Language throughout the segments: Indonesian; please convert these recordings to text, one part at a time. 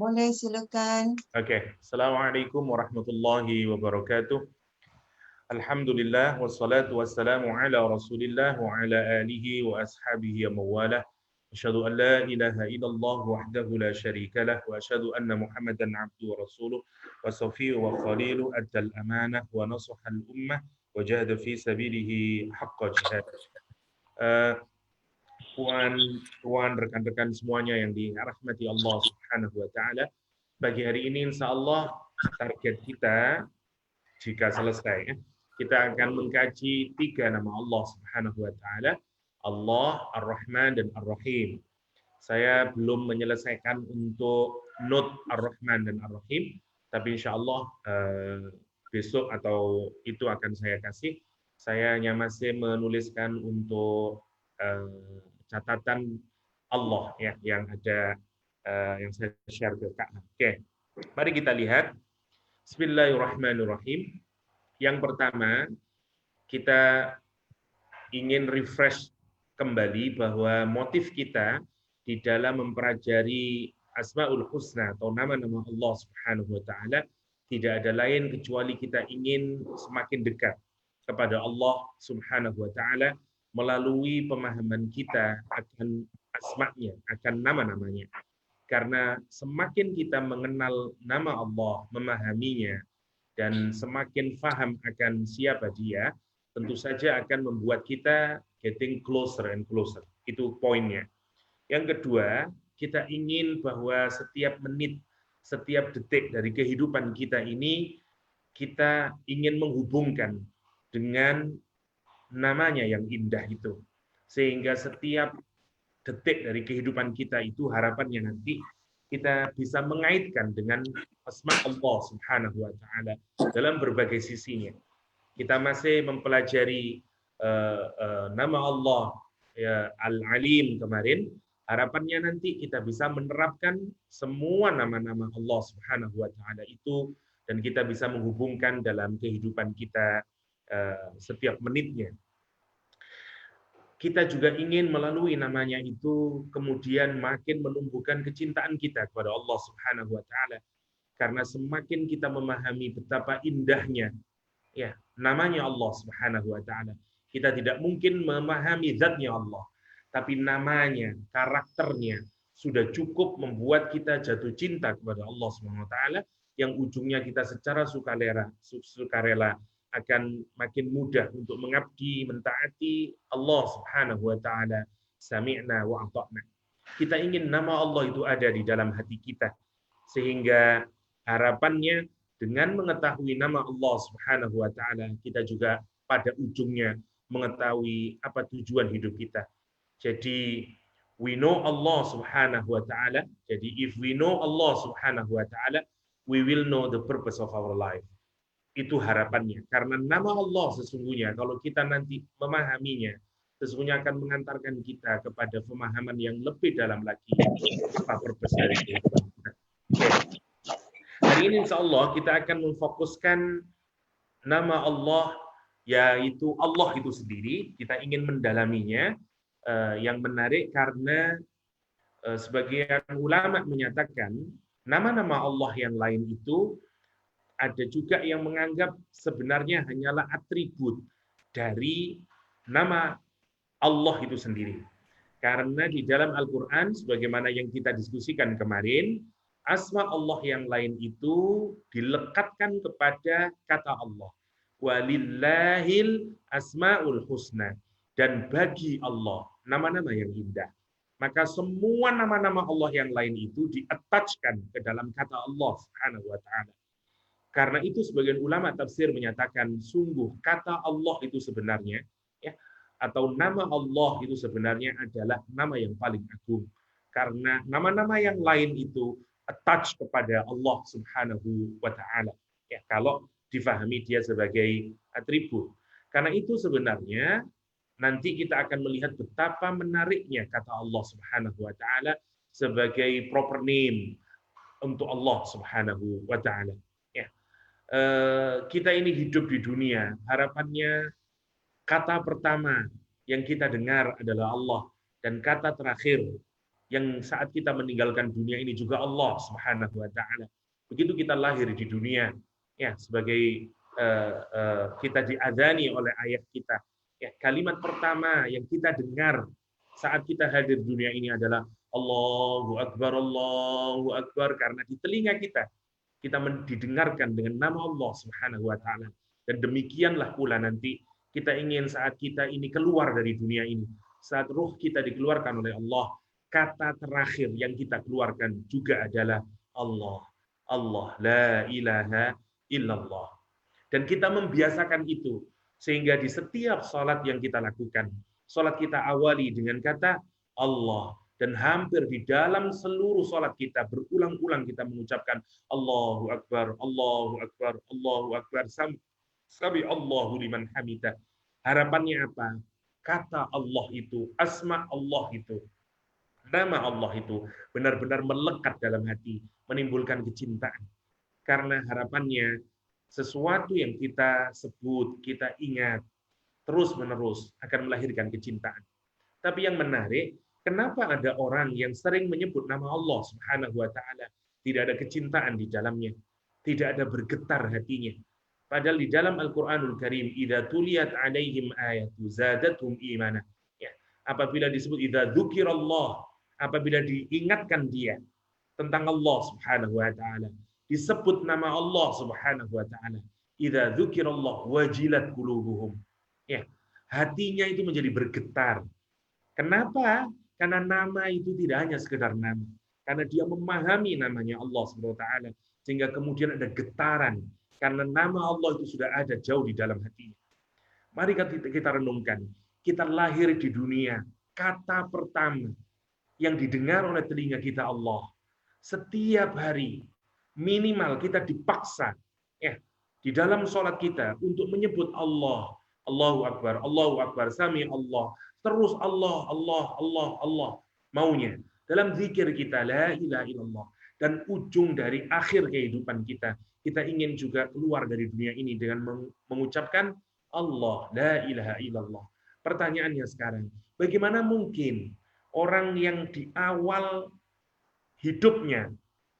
Boleh, silakan. Oke. Assalamualaikum warahmatullahi wabarakatuh. Alhamdulillah wassalatu wassalamu ala Rasulillah wa ala alihi wa ashabihi wa mawalah. Asyhadu an la ilaha illallah wahdahu la syarika lah wa asyhadu anna Muhammadan abduhu wa rasuluh wa safiyyu wa khalilu addal amanah wa nasaha al ummah wa jahada fi sabilihi haqqa jihad. Eh, Puan, rekan-rekan semuanya yang dirahmati Allah Subhanahu wa taala, pagi hari ini insya Allah target kita jika selesai kita akan mengkaji 3 nama Allah Subhanahu wa taala, Allah, Ar-Rahman dan Ar-Rahim. Saya belum menyelesaikan untuk note Ar-Rahman dan Ar-Rahim, tapi insya Allah besok atau itu akan saya kasih. Saya hanya masih menuliskan untuk catatan Allah ya yang ada yang saya share ke Kak. Oke, mari kita lihat. Bismillahirrahmanirrahim. Yang pertama, kita ingin refresh kembali bahwa motif kita di dalam mempelajari Asmaul Husna atau nama-nama Allah Subhanahu wa taala tidak ada lain kecuali kita ingin semakin dekat kepada Allah Subhanahu wa taala melalui pemahaman kita akan asma-Nya, akan nama-namanya. Karena semakin kita mengenal nama Allah, memahaminya, dan semakin paham akan siapa Dia, tentu saja akan membuat kita getting closer and closer. Itu poinnya. Yang kedua, kita ingin bahwa setiap menit, setiap detik dari kehidupan kita ini, kita ingin menghubungkan dengan namanya yang indah itu. Sehingga setiap detik dari kehidupan kita itu harapannya nanti kita bisa mengaitkan dengan asma Allah Subhanahu wa taala dalam berbagai sisinya. Kita masih mempelajari nama Allah ya, Al-Alim kemarin. Harapannya nanti kita bisa menerapkan semua nama-nama Allah Subhanahu wa taala itu dan kita bisa menghubungkan dalam kehidupan kita setiap menitnya. Kita juga ingin melalui namanya itu kemudian makin menumbuhkan kecintaan kita kepada Allah Subhanahu wa taala. Karena semakin kita memahami betapa indahnya ya namanya Allah Subhanahu wa taala, kita tidak mungkin memahami zatnya Allah, tapi namanya, karakternya sudah cukup membuat kita jatuh cinta kepada Allah Subhanahu wa taala yang ujungnya kita secara sukarela akan makin mudah untuk mengabdi, mentaati Allah Subhanahu wa taala. Sami'na wa ata'na. Kita ingin nama Allah itu ada di dalam hati kita sehingga harapannya dengan mengetahui nama Allah Subhanahu wa taala kita juga pada ujungnya mengetahui apa tujuan hidup kita. Jadi we know Allah Subhanahu wa taala. Jadi if we know Allah Subhanahu wa taala, we will know the purpose of our life. Itu harapannya. Karena nama Allah sesungguhnya, kalau kita nanti memahaminya, sesungguhnya akan mengantarkan kita kepada pemahaman yang lebih dalam lagi apa purpose dari kehidupan kita. Hari ini insya Allah kita akan memfokuskan nama Allah, yaitu Allah itu sendiri. Kita ingin mendalaminya. Yang menarik karena sebagian ulama menyatakan nama-nama Allah yang lain itu ada juga yang menganggap sebenarnya hanyalah atribut dari nama Allah itu sendiri. Karena di dalam Al-Quran, sebagaimana yang kita diskusikan kemarin, asma Allah yang lain itu dilekatkan kepada kata Allah. Walillahil asma'ul husna. Dan bagi Allah, nama-nama yang indah. Maka semua nama-nama Allah yang lain itu di-attachkan ke dalam kata Allah Subhanahu wa taala. Karena itu sebagian ulama tafsir menyatakan sungguh kata Allah itu sebenarnya ya atau nama Allah itu sebenarnya adalah nama yang paling agung. Karena nama-nama yang lain itu attach kepada Allah Subhanahu wa taala. Ya, kalau difahami dia sebagai atribut. Karena itu sebenarnya nanti kita akan melihat betapa menariknya kata Allah Subhanahu wa taala sebagai proper name untuk Allah Subhanahu wa taala. Kita ini hidup di dunia, harapannya kata pertama yang kita dengar adalah Allah dan kata terakhir yang saat kita meninggalkan dunia ini juga Allah Subhanahu wa taala. Begitu kita lahir di dunia, ya sebagai kita diadzani oleh ayah kita. Ya, kalimat pertama yang kita dengar saat kita hadir di dunia ini adalah Allahu Akbar, karena di telinga kita didengarkan dengan nama Allah Subhanahu wa taala. Dan demikianlah pula nanti kita ingin saat kita ini keluar dari dunia ini, saat ruh kita dikeluarkan oleh Allah, kata terakhir yang kita keluarkan juga adalah Allah. Allah, la ilaha illallah. Dan kita membiasakan itu, sehingga di setiap sholat yang kita lakukan, sholat kita awali dengan kata Allah. Dan hampir di dalam seluruh sholat kita, berulang-ulang kita mengucapkan Allahu Akbar, Allahu Akbar, Allahu Akbar, Sami Allahu liman hamidah. Harapannya apa? Kata Allah itu, asma Allah itu, nama Allah itu benar-benar melekat dalam hati, menimbulkan kecintaan. Karena harapannya sesuatu yang kita sebut, kita ingat, terus-menerus akan melahirkan kecintaan. Tapi yang menarik, kenapa ada orang yang sering menyebut nama Allah Subhanahu wa taala, tidak ada kecintaan di dalamnya, tidak ada bergetar hatinya. Padahal di dalam Al-Qur'anul Karim, idza tuliyat 'alaihim ayatu zadatuhum imana. Ya, apabila disebut idza dzukirallah, apabila diingatkan dia tentang Allah Subhanahu wa taala, disebut nama Allah Subhanahu wa taala, idza dzukirallah wajilat qulubuhum. Ya, hatinya itu menjadi bergetar. Kenapa? Karena nama itu tidak hanya sekedar nama. Karena dia memahami namanya Allah Subhanahu wa taala, sehingga kemudian ada getaran karena nama Allah itu sudah ada jauh di dalam hatinya. Mari kita renungkan. Kita lahir di dunia, kata pertama yang didengar oleh telinga kita Allah. Setiap hari minimal kita dipaksa ya di dalam sholat kita untuk menyebut Allah, Allahu Akbar, Sami Allah, terus Allah, Allah, Allah, Allah maunya. Dalam zikir kita la ilaha illallah, dan ujung dari akhir kehidupan kita ingin juga keluar dari dunia ini dengan mengucapkan Allah, la ilaha illallah. Pertanyaannya sekarang, bagaimana mungkin orang yang di awal hidupnya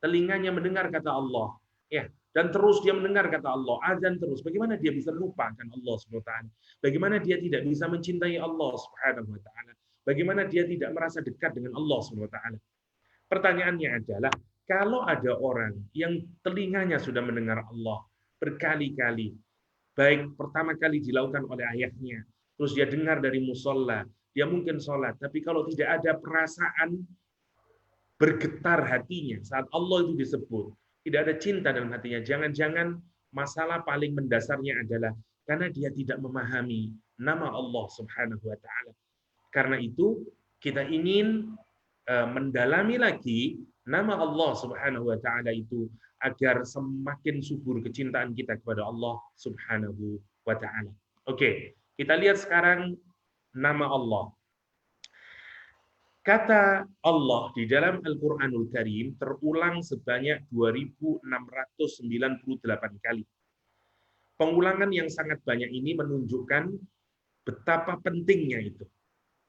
telinganya mendengar kata Allah, ya, dan terus dia mendengar kata Allah, azan terus, bagaimana dia bisa lupakan Allah Subhanahu wa taala? Bagaimana dia tidak bisa mencintai Allah Subhanahu wa taala? Bagaimana dia tidak merasa dekat dengan Allah Subhanahu wa taala? Pertanyaannya adalah, kalau ada orang yang telinganya sudah mendengar Allah berkali-kali, baik pertama kali dilakukan oleh ayahnya, terus dia dengar dari musola, dia mungkin sholat, tapi kalau tidak ada perasaan bergetar hatinya saat Allah itu disebut, tidak ada cinta dalam hatinya, jangan-jangan masalah paling mendasarnya adalah karena dia tidak memahami nama Allah Subhanahu wa taala. Karena itu kita ingin mendalami lagi nama Allah Subhanahu wa taala itu agar semakin subur kecintaan kita kepada Allah Subhanahu wa taala. Oke, kita lihat sekarang nama Allah. Kata Allah di dalam Al-Qur'anul Karim terulang sebanyak 2698 kali. Pengulangan yang sangat banyak ini menunjukkan betapa pentingnya itu.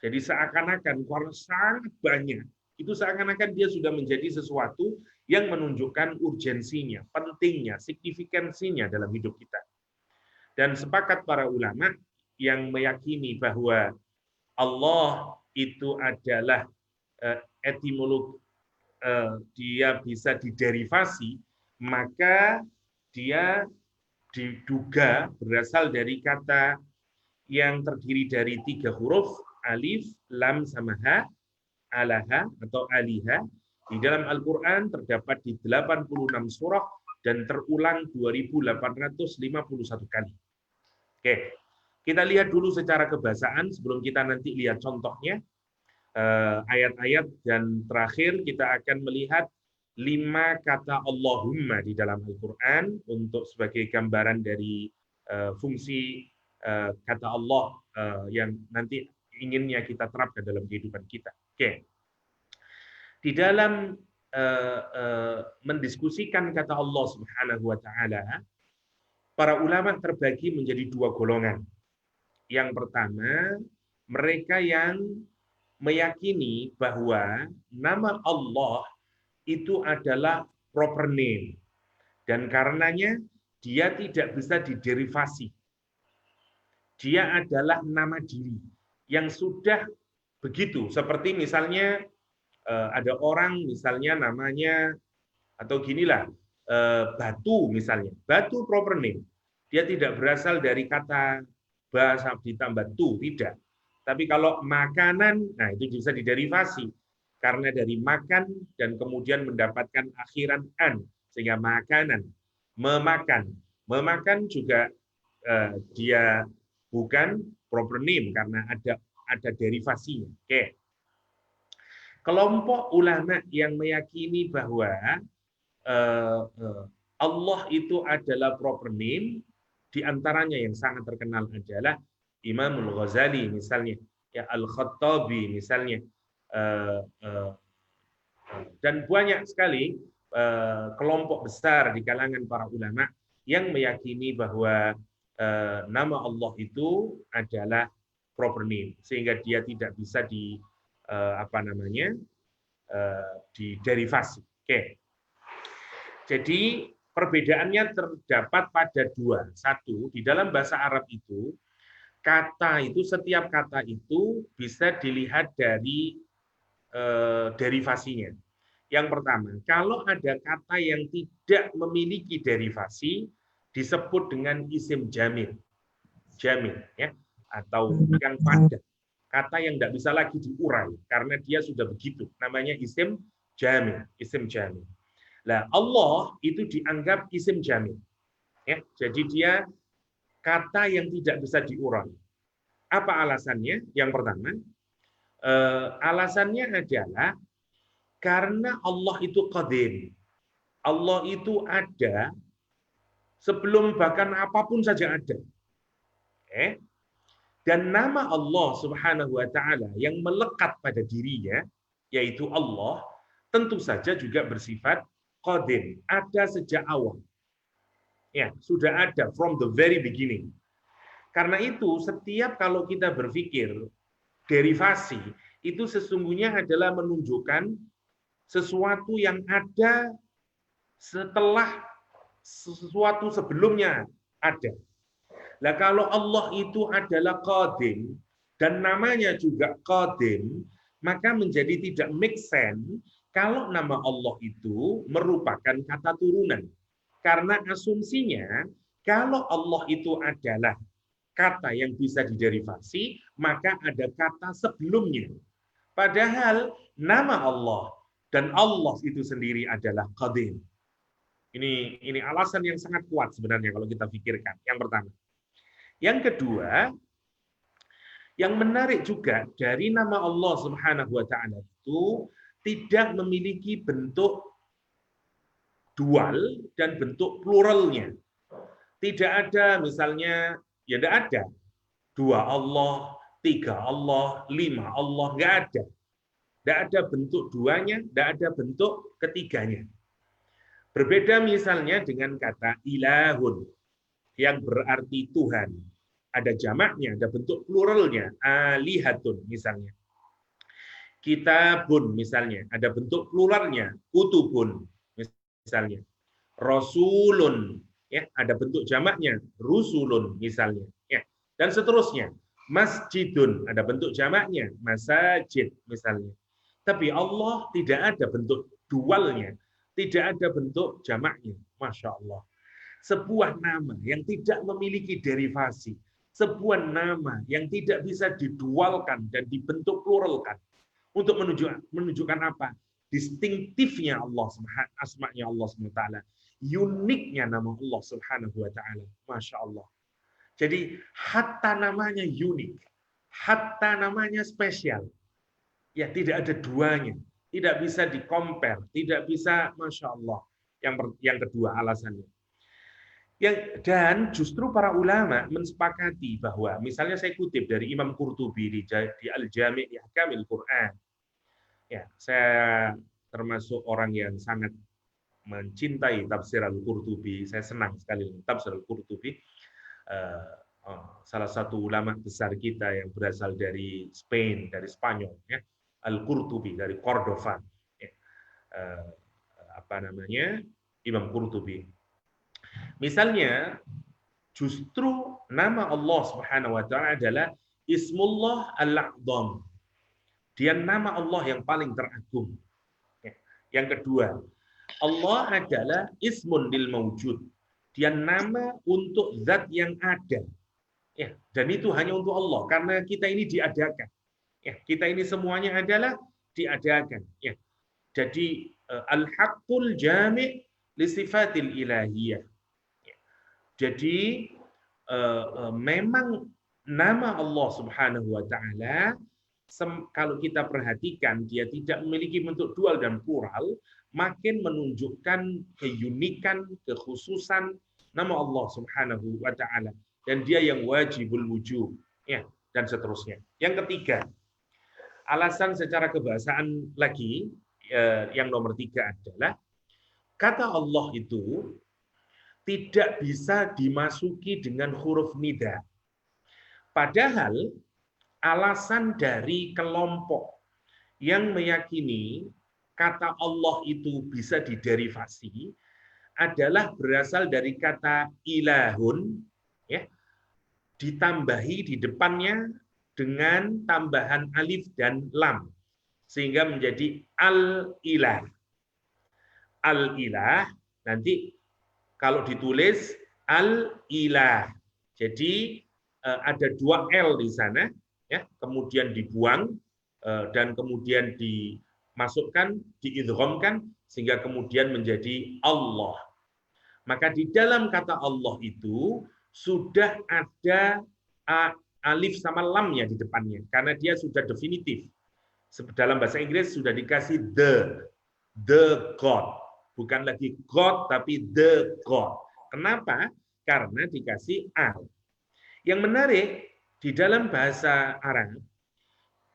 Jadi seakan-akan karena sangat banyak, itu seakan-akan dia sudah menjadi sesuatu yang menunjukkan urgensinya, pentingnya, signifikansinya dalam hidup kita. Dan sepakat para ulama yang meyakini bahwa Allah itu adalah etimolog, dia bisa diderivasi, maka dia diduga berasal dari kata yang terdiri dari 3 huruf, alif, lam, sama ha, alaha atau aliha. Di dalam Al-Quran terdapat di 86 surah dan terulang 2851 kali. Oke, kita lihat dulu secara kebahasaan sebelum kita nanti lihat contohnya. Ayat-ayat, dan terakhir kita akan melihat 5 kata Allahumma di dalam Al-Quran untuk sebagai gambaran dari fungsi kata Allah yang nanti inginnya kita terapkan dalam kehidupan kita. Oke. Di dalam mendiskusikan kata Allah Subhanahu wa taala, para ulama terbagi menjadi 2 golongan. Yang pertama, mereka yang meyakini bahwa nama Allah itu adalah proper name. Dan karenanya dia tidak bisa diderivasi. Dia adalah nama diri yang sudah begitu. Seperti misalnya ada orang misalnya namanya, atau ginilah, batu misalnya. Batu proper name. Dia tidak berasal dari kata bahasa ditambah tu, tidak. Tapi kalau makanan, nah itu bisa diderivasi. Karena dari makan dan kemudian mendapatkan akhiran an, sehingga makanan, memakan. Memakan juga dia bukan proper name karena ada derivasinya. Oke. Kelompok ulama yang meyakini bahwa Allah itu adalah proper name, di antaranya yang sangat terkenal adalah Imamul Ghazali misalnya, ya Al-Khattabi misalnya, dan banyak sekali kelompok besar di kalangan para ulama yang meyakini bahwa nama Allah itu adalah proper name, sehingga dia tidak bisa di diderivasi. Oke. Jadi perbedaannya terdapat pada dua. Satu, di dalam bahasa Arab itu setiap kata itu bisa dilihat dari derivasinya. Yang pertama, kalau ada kata yang tidak memiliki derivasi disebut dengan isim jamil. Jamil, ya, atau yang padat. Kata yang tidak bisa lagi diurai karena dia sudah begitu. Namanya isim jamil, isim jamil. Nah, Allah itu dianggap isim jamil. Ya, jadi dia kata yang tidak bisa diurai. Apa alasannya? Yang pertama, alasannya adalah karena Allah itu qadim. Allah itu ada sebelum bahkan apapun saja ada. Dan nama Allah Subhanahu wa taala yang melekat pada dirinya, yaitu Allah, tentu saja juga bersifat qadim, ada sejak awal. Ya, sudah ada from the very beginning. Karena itu, setiap kalau kita berpikir derivasi, itu sesungguhnya adalah menunjukkan sesuatu yang ada setelah sesuatu sebelumnya ada. Nah, kalau Allah itu adalah qadim dan namanya juga qadim, maka menjadi tidak make sense kalau nama Allah itu merupakan kata turunan. Karena asumsinya kalau Allah itu adalah kata yang bisa diderivasi, maka ada kata sebelumnya. Padahal nama Allah dan Allah itu sendiri adalah qadim. Ini alasan yang sangat kuat sebenarnya kalau kita pikirkan. Yang pertama. Yang kedua, yang menarik juga dari nama Allah Subhanahu wa taala itu tidak memiliki bentuk dual dan bentuk pluralnya. Tidak ada misalnya, ya tidak ada. 2 Allah, 3 Allah, 5 Allah, nggak ada. Tidak ada bentuk duanya, tidak ada bentuk ketiganya. Berbeda misalnya dengan kata ilahun, yang berarti Tuhan. Ada jamaknya, ada bentuk pluralnya, alihatun misalnya. Kitabun misalnya, ada bentuk pluralnya, kutubun misalnya. Rasulun, ya, ada bentuk jamaknya, rusulun misalnya, ya. Dan seterusnya. Masjidun, ada bentuk jamaknya, masajid misalnya. Tapi Allah tidak ada bentuk dualnya, tidak ada bentuk jamaknya. Masya Allah. Sebuah nama yang tidak memiliki derivasi, sebuah nama yang tidak bisa didualkan dan dibentuk pluralkan, untuk menunjukkan apa? Distinktifnya Allah, asma'nya Allah SWT, uniknya nama Allah Subhanahu wa taala. Masya Allah. Jadi hatta namanya unik, hatta namanya spesial. Ya, tidak ada duanya, tidak bisa dikompar, tidak bisa, Masya Allah. Yang kedua alasannya. Dan justru para ulama mensepakati bahwa, misalnya saya kutip dari Imam Qurtubi di Al-Jami' li Ahkamil Quran. Ya, saya termasuk orang yang sangat mencintai tafsir Al-Qurtubi. Saya senang sekali dengan tafsir Al-Qurtubi. salah satu ulama besar kita yang berasal dari Spain, dari Spanyol, ya, Al-Qurtubi dari Cordova, ya. Apa namanya, Imam Qurtubi. Misalnya, justru nama Allah Subhanahu Wa Taala adalah Ismullah Al-A'zam. Dia nama Allah yang paling teragung. Ya. Yang kedua, Allah adalah Ismun lil Mawjud. Dia nama untuk zat yang ada. Ya, dan itu hanya untuk Allah karena kita ini diadakan. Ya, kita ini semuanya adalah diadakan. Ya. Jadi al-haqqul jami' li sifatil ilahiyah. Ya. Jadi memang nama Allah Subhanahu wa taala kalau kita perhatikan dia tidak memiliki bentuk dual dan plural, makin menunjukkan keunikan, kekhususan nama Allah Subhanahu wa taala. Dan dia yang wajibul wujud, ya, dan seterusnya. Yang ketiga, alasan secara kebahasaan lagi, yang nomor 3 adalah kata Allah itu tidak bisa dimasuki dengan huruf nida. Padahal alasan dari kelompok yang meyakini kata Allah itu bisa diderivasi adalah berasal dari kata ilahun, ya, ditambahi di depannya dengan tambahan alif dan lam sehingga menjadi al-ilah. Al-ilah nanti kalau ditulis al-ilah. Jadi ada 2 L di sana, ya, kemudian dibuang dan kemudian dimasukkan, diidghamkan sehingga kemudian menjadi Allah. Maka di dalam kata Allah itu sudah ada alif sama lamnya di depannya karena dia sudah definitif. Dalam bahasa Inggris sudah dikasih the God, bukan lagi God tapi the God. Kenapa? Karena dikasih al. Yang menarik di dalam bahasa Arab,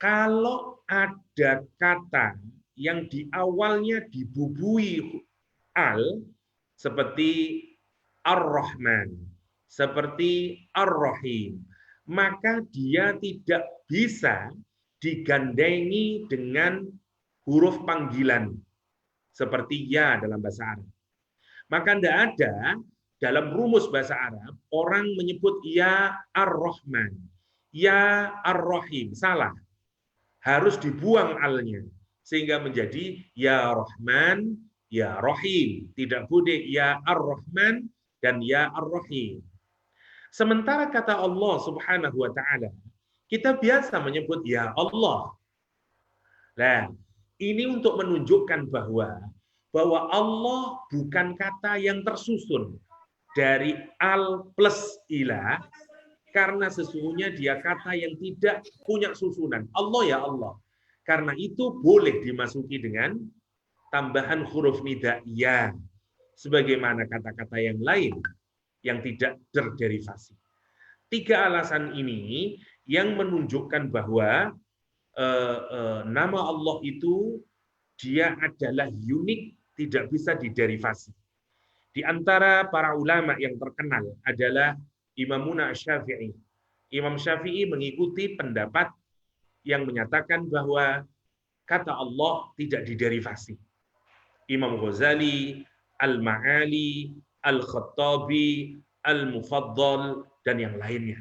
kalau ada kata yang di awalnya dibubui al, seperti Ar-Rahman, seperti Ar-Rahim, maka dia tidak bisa digandengi dengan huruf panggilan seperti ya dalam bahasa Arab. Maka tidak ada dalam rumus bahasa Arab orang menyebut ya Ar-Rahman, ya Ar-Rahim, salah. Harus dibuang alnya sehingga menjadi ya Rahman, ya Rahim. Tidak boleh ya Ar-Rahman dan ya Ar-Rahim. Sementara kata Allah Subhanahu wa taala, kita biasa menyebut ya Allah. Nah, ini untuk menunjukkan bahwa Allah bukan kata yang tersusun dari al plus ilah, karena sesungguhnya dia kata yang tidak punya susunan. Allah ya Allah. Karena itu boleh dimasuki dengan tambahan huruf nida ya, sebagaimana kata-kata yang lain yang tidak terderivasi. 3 alasan ini yang menunjukkan bahwa nama Allah itu dia adalah unik, tidak bisa diderivasi. Di antara para ulama yang terkenal adalah Imamuna Syafi'i. Imam Syafi'i mengikuti pendapat yang menyatakan bahwa kata Allah tidak diderivasi. Imam Ghazali, Al-Ma'ali, Al-Khattabi, Al-Mufaddal, dan yang lainnya.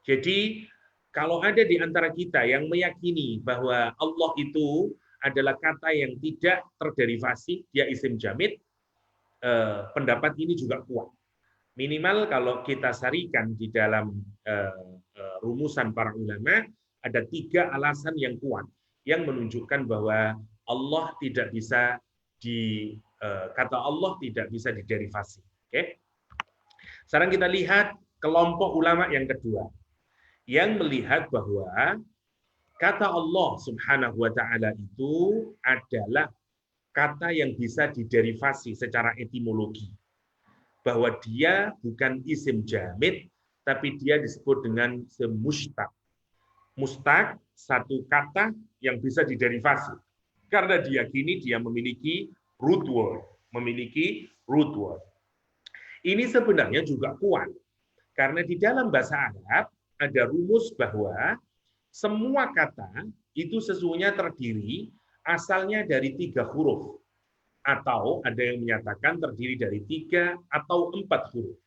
Jadi, kalau ada di antara kita yang meyakini bahwa Allah itu adalah kata yang tidak terderivasi, dia isim jamid, pendapat ini juga kuat. Minimal kalau kita sarikan di dalam rumusan para ulama, ada 3 alasan yang kuat yang menunjukkan bahwa Allah tidak bisa kata Allah tidak bisa diderivasi. Oke? Sekarang kita lihat kelompok ulama yang kedua yang melihat bahwa kata Allah Subhanahu wa taala itu adalah kata yang bisa diderivasi secara etimologi. Bahwa dia bukan isim jamid, tapi dia disebut dengan semustaq. Mustaq, satu kata yang bisa diderivasi. Karena diyakini dia memiliki root word. Ini sebenarnya juga kuat. Karena di dalam bahasa Arab ada rumus bahwa semua kata itu sesungguhnya terdiri asalnya dari 3 huruf. Atau ada yang menyatakan terdiri dari 3 atau 4 huruf.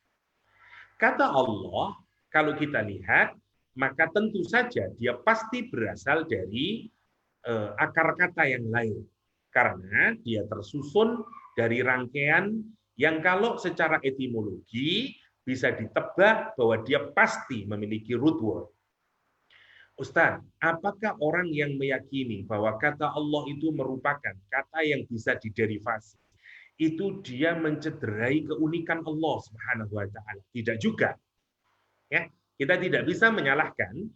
Kata Allah, kalau kita lihat, maka tentu saja dia pasti berasal dari akar kata yang lain. Karena dia tersusun dari rangkaian yang kalau secara etimologi bisa ditebak bahwa dia pasti memiliki root word. Ustaz, apakah orang yang meyakini bahwa kata Allah itu merupakan kata yang bisa diderivasi, itu dia mencederai keunikan Allah Subhanahu wa taala? Tidak juga. Ya, kita tidak bisa menyalahkan.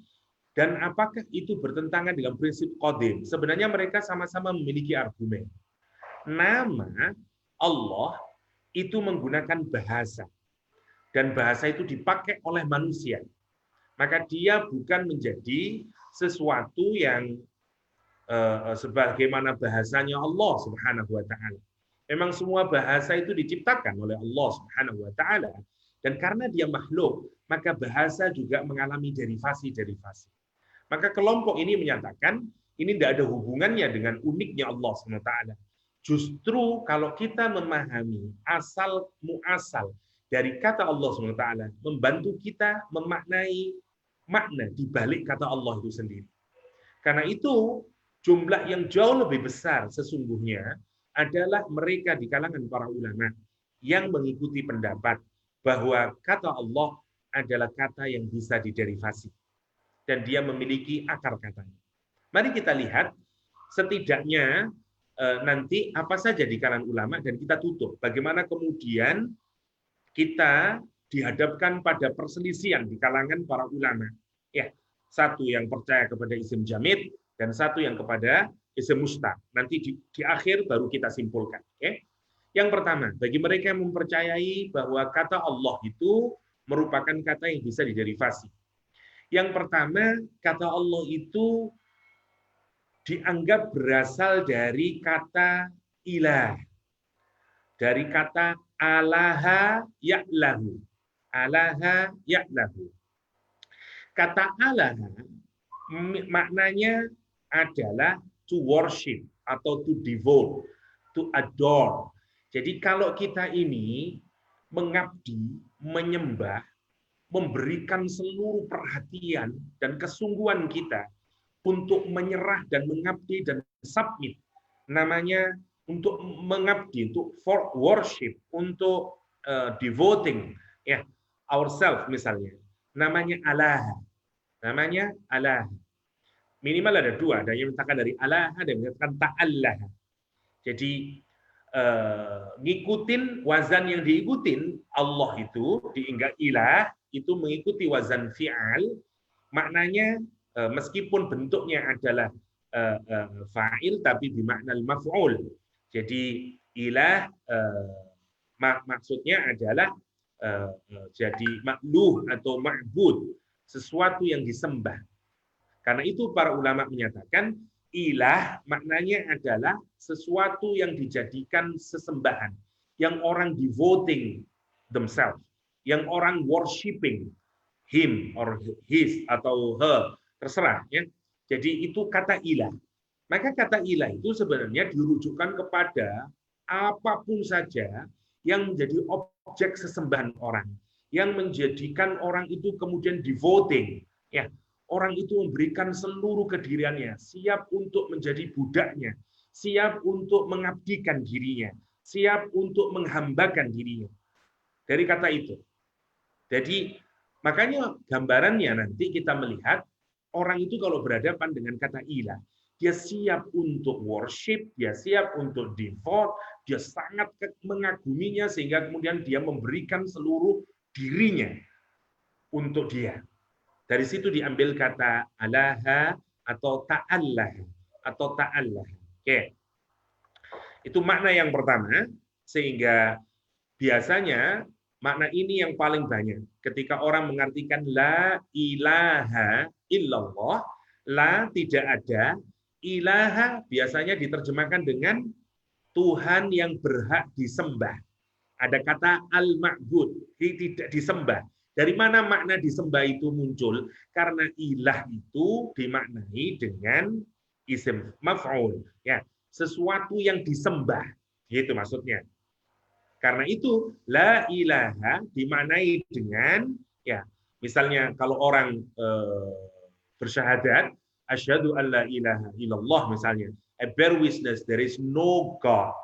Dan apakah itu bertentangan dengan prinsip qadim? Sebenarnya mereka sama-sama memiliki argumen. Nama Allah itu menggunakan bahasa. Dan bahasa itu dipakai oleh manusia. Maka dia bukan menjadi sesuatu yang sebagaimana bahasanya Allah Subhanahu wa taala. Memang semua bahasa itu diciptakan oleh Allah Subhanahu wa taala, dan karena dia makhluk, maka bahasa juga mengalami derivasi-derivasi. Maka kelompok ini menyatakan ini tidak ada hubungannya dengan uniknya Allah Subhanahu wa taala. Justru kalau kita memahami asal muasal dari kata Allah SWT, membantu kita memaknai makna di balik kata Allah itu sendiri. Karena itu, jumlah yang jauh lebih besar sesungguhnya adalah mereka di kalangan para ulama yang mengikuti pendapat bahwa kata Allah adalah kata yang bisa diderivasi. Dan dia memiliki akar katanya. Mari kita lihat setidaknya nanti apa saja di kalangan ulama dan kita tutup. Bagaimana kemudian kita dihadapkan pada perselisihan di kalangan para ulama. Ya, satu yang percaya kepada isim jamid dan satu yang kepada isim mustaq. Nanti di akhir baru kita simpulkan. Okay? Yang pertama, bagi mereka yang mempercayai bahwa kata Allah itu merupakan kata yang bisa diderivasi. Yang pertama, kata Allah itu dianggap berasal dari kata ilah. Dari kata alaha ya'lahu. Alaha ya'lahu. Kata alaha maknanya adalah to worship atau to devote, to adore. Jadi kalau kita ini mengabdi, menyembah, memberikan seluruh perhatian dan kesungguhan kita untuk menyerah dan mengabdi dan submit, namanya untuk mengabdi, untuk for worship, untuk devoting ya ourselves misalnya, namanya Allah, namanya Allah. Minimal ada dua, ada yang mengatakan dari Allah, ada yang mengatakan ta'allah. Jadi ngikutin wazan yang diikutin Allah itu diingat ilah itu mengikuti wazan fi'al, maknanya meskipun bentuknya adalah fa'il tapi bimakna maf'ul. Jadi ilah maksudnya adalah jadi makluh atau ma'bud, sesuatu yang disembah. Karena itu para ulama menyatakan ilah maknanya adalah sesuatu yang dijadikan sesembahan, yang orang devoting themselves, yang orang worshiping him or his atau her, terserah ya. Jadi itu kata ilah. Maka kata ilah itu sebenarnya dirujukkan kepada apapun saja yang menjadi objek sesembahan orang, yang menjadikan orang itu kemudian devoting ya. Orang itu memberikan seluruh kediriannya, siap untuk menjadi budaknya, siap untuk mengabdikan dirinya, siap untuk menghambakan dirinya. Dari kata itu. Jadi, makanya gambarannya nanti kita melihat, orang itu kalau berhadapan dengan kata ilah, dia siap untuk worship, dia siap untuk devote, dia sangat mengaguminya, sehingga kemudian dia memberikan seluruh dirinya untuk dia. Dari situ diambil kata alaha atau ta'allah atau ta'allah. Oke. Itu makna yang pertama, sehingga biasanya makna ini yang paling banyak. Ketika orang mengartikan la ilaha illallah, la tidak ada, ilaha biasanya diterjemahkan dengan Tuhan yang berhak disembah. Ada kata al-ma'bud, tidak disembah. Dari mana makna disembah itu muncul? Karena ilah itu dimaknai dengan isim maf'ul, ya, sesuatu yang disembah, gitu maksudnya. Karena itu la ilaha dimaknai dengan, ya, misalnya kalau orang bersyahadat asyhadu an la ilaha illallah misalnya, I bear witness there is no God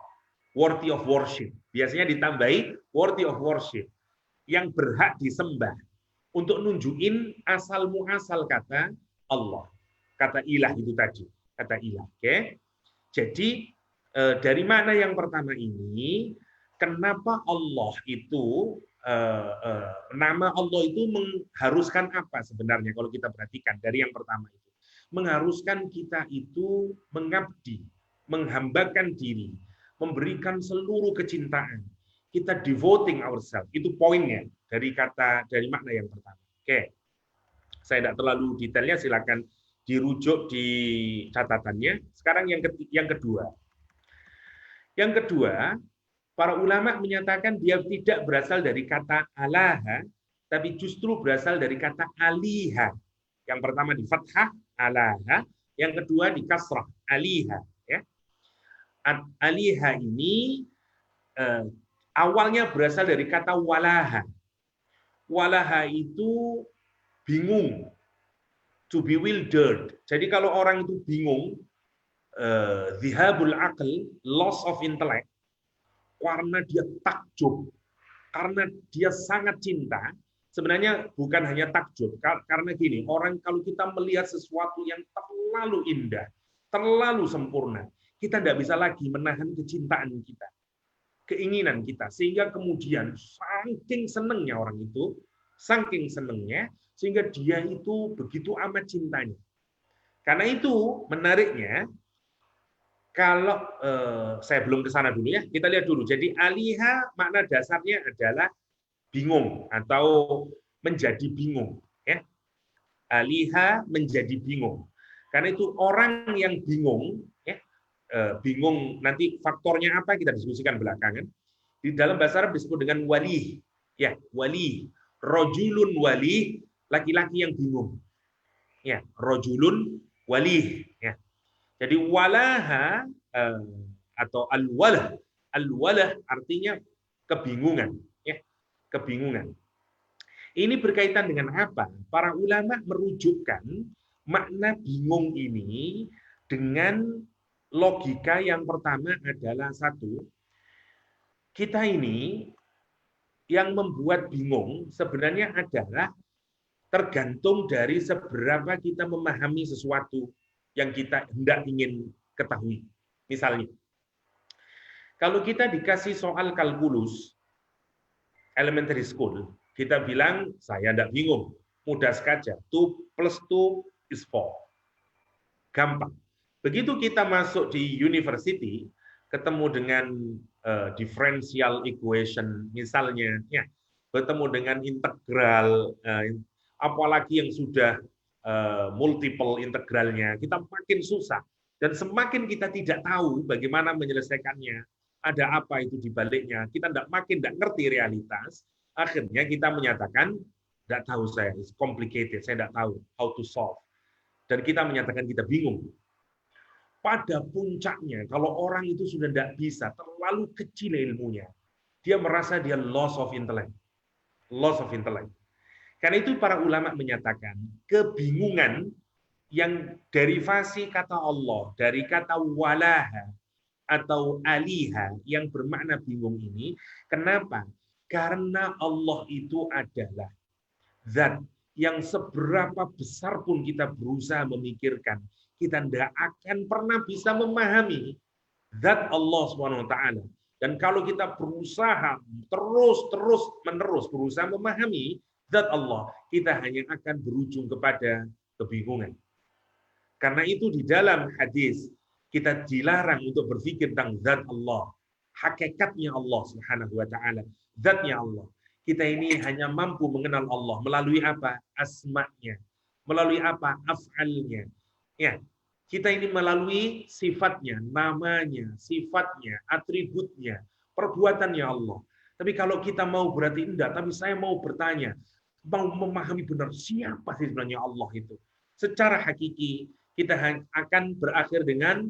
worthy of worship. Biasanya ditambahi worthy of worship, yang berhak disembah, untuk nunjukin asal muasal kata Allah. Kata ilah itu tadi, kata ilah. Oke. Jadi dari mana yang pertama ini, kenapa Allah itu nama Allah itu mengharuskan apa sebenarnya kalau kita perhatikan dari yang pertama itu. Mengharuskan kita itu mengabdi, menghambakan diri, memberikan seluruh kecintaan. Kita devoting ourselves. Itu poinnya dari makna yang pertama. Oke. Saya tidak terlalu detailnya, silakan dirujuk di catatannya. Sekarang yang kedua. Yang kedua, para ulama menyatakan dia tidak berasal dari kata alaha, tapi justru berasal dari kata aliha. Yang pertama di fathah, alaha. Yang kedua di kasrah, aliha. Ya. Aliha ini awalnya berasal dari kata walaha. Walaha itu bingung, to be bewildered. Jadi kalau orang itu bingung, dhihabul aql, loss of intellect, karena dia takjub, karena dia sangat cinta. Sebenarnya bukan hanya takjub, karena gini, orang kalau kita melihat sesuatu yang terlalu indah, terlalu sempurna, kita tidak bisa lagi menahan kecintaan kita, keinginan kita, sehingga kemudian saking senengnya orang itu, saking senengnya, sehingga dia itu begitu amat cintanya. Karena itu menariknya, kalau saya belum ke sana dulu ya, kita lihat dulu. Jadi aliha makna dasarnya adalah bingung atau menjadi bingung. Ya. Aliha menjadi bingung. Karena itu orang yang bingung, ya, bingung nanti faktornya apa kita diskusikan belakangan. Di dalam bahasa Arab disebut dengan wali, ya, wali, rojulun wali, laki-laki yang bingung, ya, rojulun wali, ya. Jadi walaha atau al-walah, al-walah artinya kebingungan, ya, kebingungan. Ini berkaitan dengan apa? Para ulama merujukkan makna bingung ini dengan logika yang pertama adalah satu, kita ini yang membuat bingung sebenarnya adalah tergantung dari seberapa kita memahami sesuatu yang kita hendak ingin ketahui. Misalnya, kalau kita dikasih soal kalkulus, elementary school, kita bilang, saya tidak bingung, mudah saja, 2 plus 2 is 4. Gampang. Begitu kita masuk di university, ketemu dengan differential equation, misalnya, ya, bertemu dengan integral, apalagi yang sudah multiple integralnya, kita makin susah. Dan semakin kita tidak tahu bagaimana menyelesaikannya, ada apa itu di baliknya, kita makin tidak ngerti realitas, akhirnya kita menyatakan, tidak tahu saya, it's complicated, saya tidak tahu how to solve. Dan kita menyatakan kita bingung. Pada puncaknya, kalau orang itu sudah tidak bisa, terlalu kecil ilmunya, dia merasa dia loss of intellect. Loss of intellect. Karena itu para ulama menyatakan kebingungan yang derivasi kata Allah dari kata walaha atau aliha yang bermakna bingung ini, kenapa? Karena Allah itu adalah zat yang seberapa besar pun kita berusaha memikirkan, kita tidak akan pernah bisa memahami zat Allah SWT. Dan kalau kita berusaha terus-menerus berusaha memahami zat Allah, kita hanya akan berujung kepada kebingungan. Karena itu di dalam hadis kita dilarang untuk berpikir tentang zat Allah, hakikatnya Allah Subhanahu wa taala, zatnya Allah. Kita ini hanya mampu mengenal Allah melalui apa? Asma'nya. Melalui apa? Af'alnya. Ya. Kita ini melalui sifatnya, namanya, sifatnya, atributnya, perbuatannya Allah. Tapi kalau kita mau berarti enggak, tapi saya mau bertanya, mau memahami benar siapa sih sebenarnya Allah itu. Secara hakiki, kita akan berakhir dengan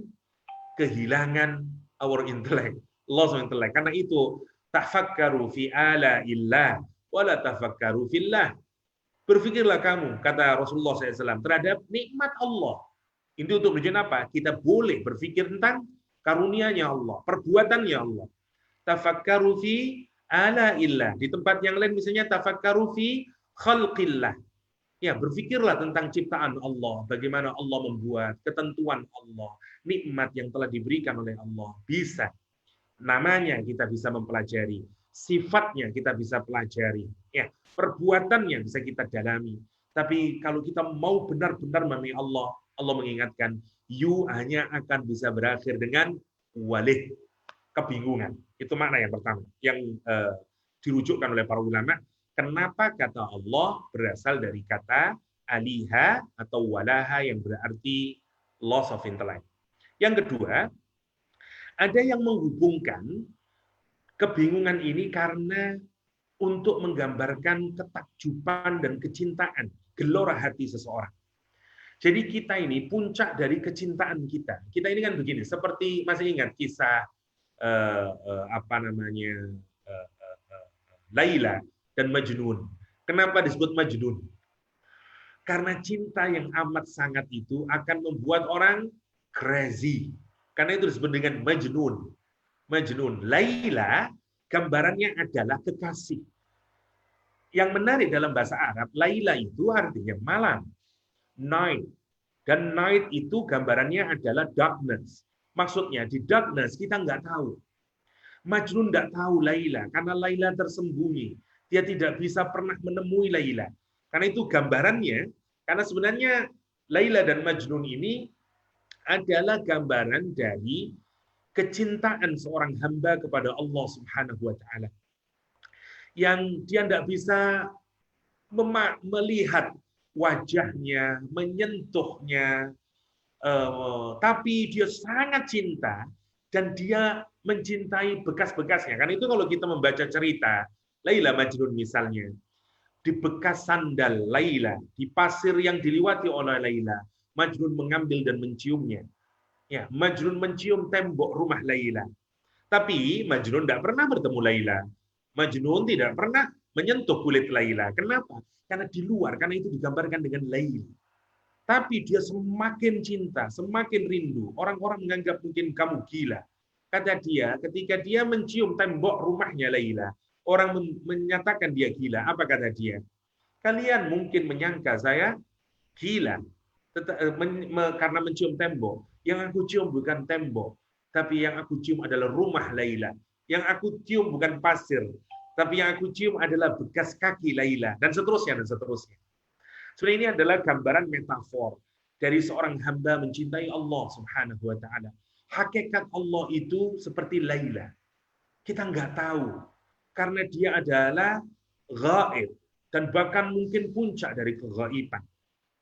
kehilangan our intellect, loss of intellect. Karena itu, tafakkaru fi ala illah, wala tafakkaru fillah. Berpikirlah kamu, kata Rasulullah SAW, terhadap nikmat Allah. Ini untuk menunjukkan apa? Kita boleh berpikir tentang karunia-Nya Allah, perbuatannya Allah. Tafakkaru fi ala illah. Di tempat yang lain misalnya tafakkaru fi khalqillah. Ya, berpikirlah tentang ciptaan Allah, bagaimana Allah membuat, ketentuan Allah, nikmat yang telah diberikan oleh Allah. Bisa. Namanya kita bisa mempelajari, sifatnya kita bisa pelajari, ya, perbuatannya bisa kita dalami. Tapi kalau kita mau benar-benar memahami Allah, Allah mengingatkan, you hanya akan bisa berakhir dengan walih, kebingungan. Itu makna yang pertama, yang dirujukkan oleh para ulama. Kenapa kata Allah berasal dari kata aliha atau walaha yang berarti loss of intellect. Yang kedua, ada yang menghubungkan kebingungan ini karena untuk menggambarkan ketakjuban dan kecintaan, gelora hati seseorang. Jadi kita ini puncak dari kecintaan kita. Kita ini kan begini, seperti masih ingat kisah Laila dan Majnun. Kenapa disebut Majnun? Karena cinta yang amat sangat itu akan membuat orang crazy. Karena itu disebut dengan Majnun. Majnun. Laila gambarannya adalah kekasih. Yang menarik dalam bahasa Arab, Laila itu artinya malam, night. Dan night itu gambarannya adalah darkness. Maksudnya di darkness kita nggak tahu. Majnun nggak tahu Laila karena Laila tersembunyi. Dia tidak bisa pernah menemui Laila. Karena itu gambarannya, karena sebenarnya Laila dan Majnun ini adalah gambaran dari kecintaan seorang hamba kepada Allah Subhanahu wa taala. Yang dia tidak bisa melihat wajahnya, menyentuhnya, tapi dia sangat cinta dan dia mencintai bekas-bekasnya. Kan itu kalau kita membaca cerita Laila Majnun misalnya, di bekas sandal Laila, di pasir yang diliwati oleh Laila, Majnun mengambil dan menciumnya. Ya, Majnun mencium tembok rumah Laila. Tapi Majnun tidak pernah bertemu Laila. Majnun tidak pernah menyentuh kulit Laila. Kenapa? Karena di luar, karena itu digambarkan dengan Lail. Tapi dia semakin cinta, semakin rindu. Orang-orang menganggap mungkin kamu gila. Kata dia, ketika dia mencium tembok rumahnya Laila, orang menyatakan dia gila. Apa kata dia? Kalian mungkin menyangka saya gila karena mencium tembok. Yang aku cium bukan tembok, tapi yang aku cium adalah rumah Laila. Yang aku cium bukan pasir, tapi yang aku cium adalah bekas kaki Laila, dan seterusnya dan seterusnya. Sebenarnya ini adalah gambaran metafor dari seorang hamba mencintai Allah Subhanahu wa taala. Hakikat Allah itu seperti Laila. Kita nggak tahu karena dia adalah gaib dan bahkan mungkin puncak dari kegaiban.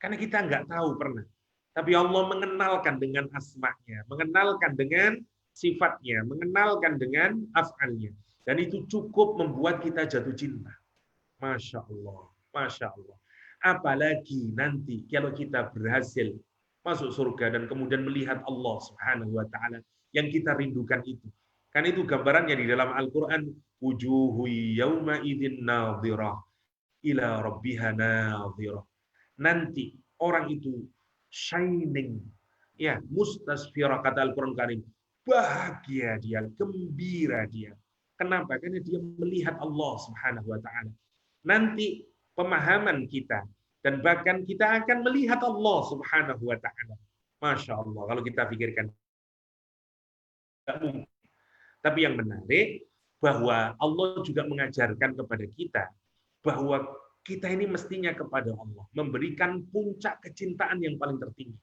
Karena kita nggak tahu pernah. Tapi Allah mengenalkan dengan asma'nya, mengenalkan dengan sifatnya, mengenalkan dengan af'alnya. Dan itu cukup membuat kita jatuh cinta. Masya Allah. Masya Allah. Apalagi nanti kalau kita berhasil masuk surga dan kemudian melihat Allah Subhanahu wa taala yang kita rindukan itu. Kan itu gambarannya di dalam Al-Qur'an, wujuhu yauma idzin nadhirah ila rabbiha nadhirah. Nanti orang itu shining, ya, mustasfirah, kata Al-Qur'an Karim, bahagia dia, gembira dia. Kenapa? Karena dia melihat Allah Subhanahu wa taala. Nanti pemahaman kita dan bahkan kita akan melihat Allah Subhanahu wa taala. Masya Allah, kalau kita pikirkan tidak mungkin. Tapi yang menarik bahwa Allah juga mengajarkan kepada kita bahwa kita ini mestinya kepada Allah memberikan puncak kecintaan yang paling tertinggi.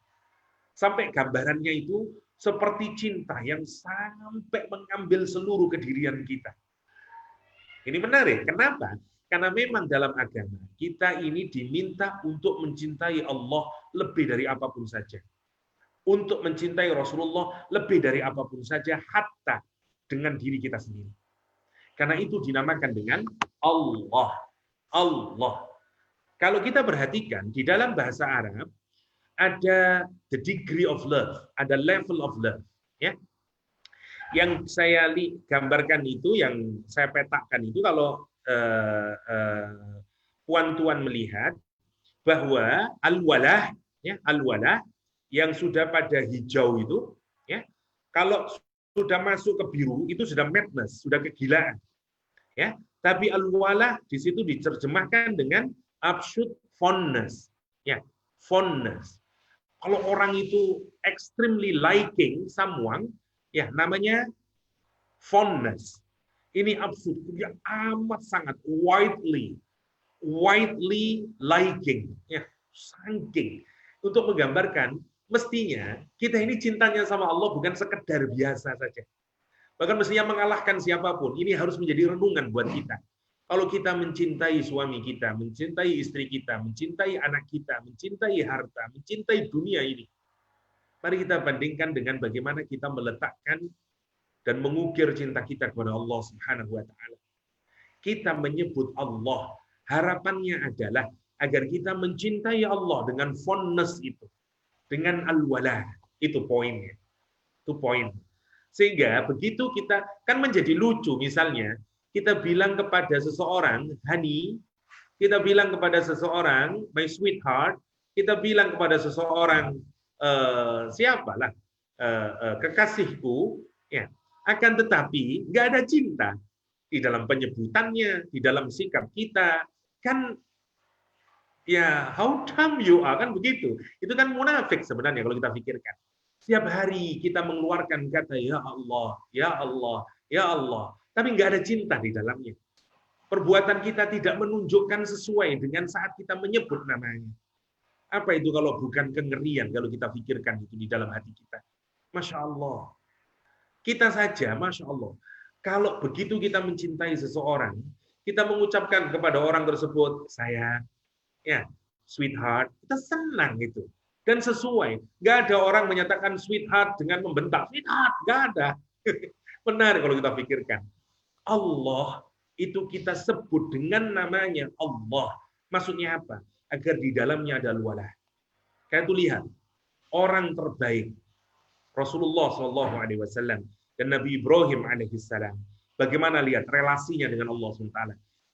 Sampai gambarannya itu seperti cinta yang sampai mengambil seluruh kedirian kita. Ini menarik. Kenapa? Karena memang dalam agama kita ini diminta untuk mencintai Allah lebih dari apapun saja. Untuk mencintai Rasulullah lebih dari apapun saja, hatta dengan diri kita sendiri. Karena itu dinamakan dengan Allah. Allah. Kalau kita perhatikan di dalam bahasa Arab ada the degree of love, ada level of love, ya. Yang saya gambarkan itu, yang saya petakan itu, kalau puan-tuan melihat bahwa al-walah, ya, al-walah yang sudah pada hijau itu, ya, kalau sudah masuk ke biru itu sudah madness, sudah kegilaan, ya. Tapi al-walah di situ diterjemahkan dengan absolute fondness, ya, fondness. Kalau orang itu extremely liking someone, ya, namanya fondness. Ini absolute, dia amat sangat widely liking, ya, saking, untuk menggambarkan mestinya kita ini cintanya sama Allah bukan sekedar biasa saja. Bahkan mestinya mengalahkan siapapun. Ini harus menjadi renungan buat kita. Kalau kita mencintai suami kita, mencintai istri kita, mencintai anak kita, mencintai harta, mencintai dunia ini, mari kita bandingkan dengan bagaimana kita meletakkan dan mengukir cinta kita kepada Allah Subhanahu wa taala. Kita menyebut Allah, harapannya adalah agar kita mencintai Allah dengan fondness itu, dengan al-walah. Itu poinnya. Itu poin. Sehingga begitu kita, kan menjadi lucu, misalnya kita bilang kepada seseorang honey, kita bilang kepada seseorang my sweetheart, kita bilang kepada seseorang siapalah kekasihku, ya. Akan tetapi nggak ada cinta di dalam penyebutannya, di dalam sikap kita, kan, ya, how dumb you are, kan begitu. Itu kan munafik sebenarnya kalau kita pikirkan. Setiap hari kita mengeluarkan kata ya Allah, ya Allah, ya Allah, tapi nggak ada cinta di dalamnya. Perbuatan kita tidak menunjukkan sesuai dengan saat kita menyebut namanya. Apa itu kalau bukan kengerian kalau kita pikirkan itu di dalam hati kita? Masya Allah. Kita saja, Masya Allah. Kalau begitu kita mencintai seseorang, kita mengucapkan kepada orang tersebut, sayang, ya, sweetheart, kita senang itu. Dan sesuai. Nggak ada orang menyatakan sweetheart dengan membentak. Sweetheart, nggak ada. Benar kalau kita pikirkan. Allah itu kita sebut dengan namanya Allah. Maksudnya apa? Agar di dalamnya ada al-walah. Kayak itu lihat. Orang terbaik. Rasulullah SAW dan Nabi Ibrahim alaihissalam. Bagaimana lihat relasinya dengan Allah SWT.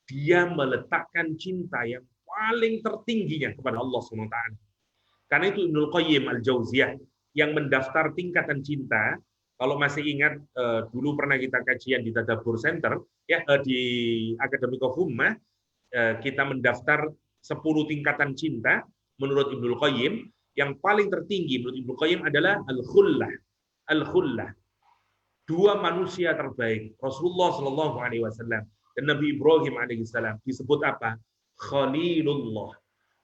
Dia meletakkan cinta yang paling tertingginya kepada Allah SWT. Karena itu Ibnul Qayyim Al-Jauziyah yang mendaftar tingkatan cinta, kalau masih ingat dulu pernah kita kajian di Tadabbur Center, ya, di Academic of Ummah, kita mendaftar 10 tingkatan cinta menurut Ibnul Qayyim. Yang paling tertinggi menurut Ibnul Qayyim adalah al-khullah. Al-khullah. Dua manusia terbaik, Rasulullah SAW dan Nabi Ibrahim alaihissalam, disebut apa? Khalilullah.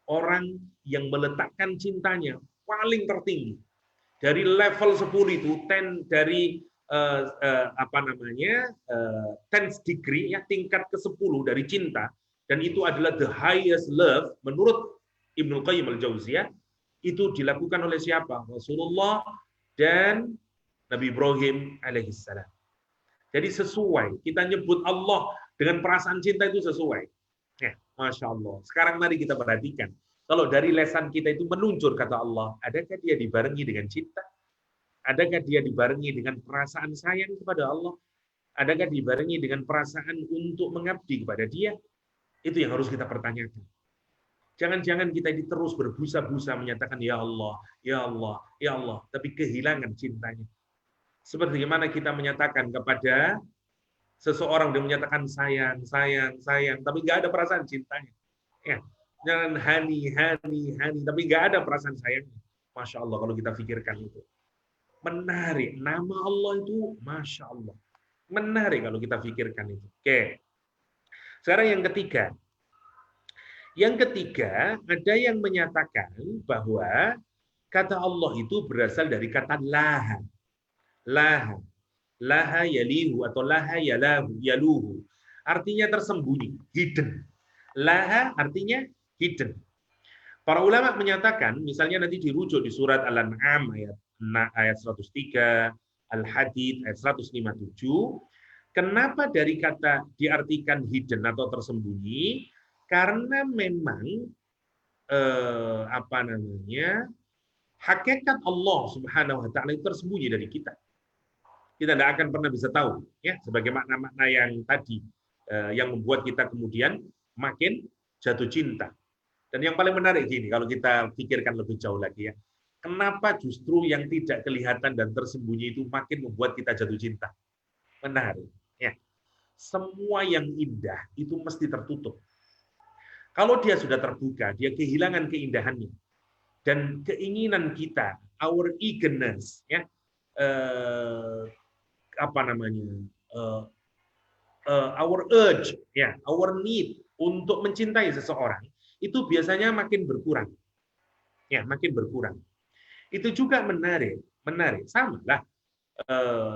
Orang yang meletakkan cintanya paling tertinggi. Dari level 10 itu, dari 10th degree, ya, tingkat ke-10 dari cinta, dan itu adalah the highest love menurut Ibnu Qayyim Al-Jauziyah, itu dilakukan oleh siapa? Rasulullah dan Nabi Ibrahim alaihissalam. Jadi sesuai, kita nyebut Allah dengan perasaan cinta itu sesuai. Ya, Masya Allah. Sekarang mari kita perhatikan. Kalau dari lesan kita itu meluncur kata Allah, adakah dia dibarengi dengan cinta? Adakah dia dibarengi dengan perasaan sayang kepada Allah? Adakah dibarengi dengan perasaan untuk mengabdi kepada dia? Itu yang harus kita pertanyakan. Jangan-jangan kita ini terus berbusa-busa menyatakan ya Allah, ya Allah, ya Allah, tapi kehilangan cintanya. Seperti bagaimana kita menyatakan kepada seseorang dan menyatakan sayang, sayang, sayang, tapi nggak ada perasaan cintanya. Ya, jangan hani, tapi nggak ada perasaan sayangnya. Masya Allah kalau kita pikirkan itu. Menarik. Nama Allah itu, Masya Allah. Menarik kalau kita pikirkan itu. Oke. Sekarang yang ketiga. Yang ketiga, ada yang menyatakan bahwa kata Allah itu berasal dari kata laha. Laha. Laha yalihu atau laha yaluhu. Artinya tersembunyi, hidden. Laha artinya hidden. Para ulama menyatakan, misalnya nanti dirujuk di surat Al-An'am ayat 103, Al-Hadid ayat 157, kenapa dari kata diartikan hidden atau tersembunyi? Karena memang apa namanya, hakikat Allah Subhanahu wa taala itu tersembunyi dari kita. Kita tidak akan pernah bisa tahu, ya, sebagai makna-makna yang tadi, yang membuat kita kemudian makin jatuh cinta. Dan yang paling menarik gini, kalau kita pikirkan lebih jauh lagi ya, kenapa justru yang tidak kelihatan dan tersembunyi itu makin membuat kita jatuh cinta? Menarik, ya. Semua yang indah itu mesti tertutup. Kalau dia sudah terbuka, dia kehilangan keindahannya. Dan keinginan kita, our eagerness, ya, apa namanya, our urge, ya, our need untuk mencintai seseorang itu biasanya makin berkurang, ya, makin berkurang. Itu juga menarik, sama lah.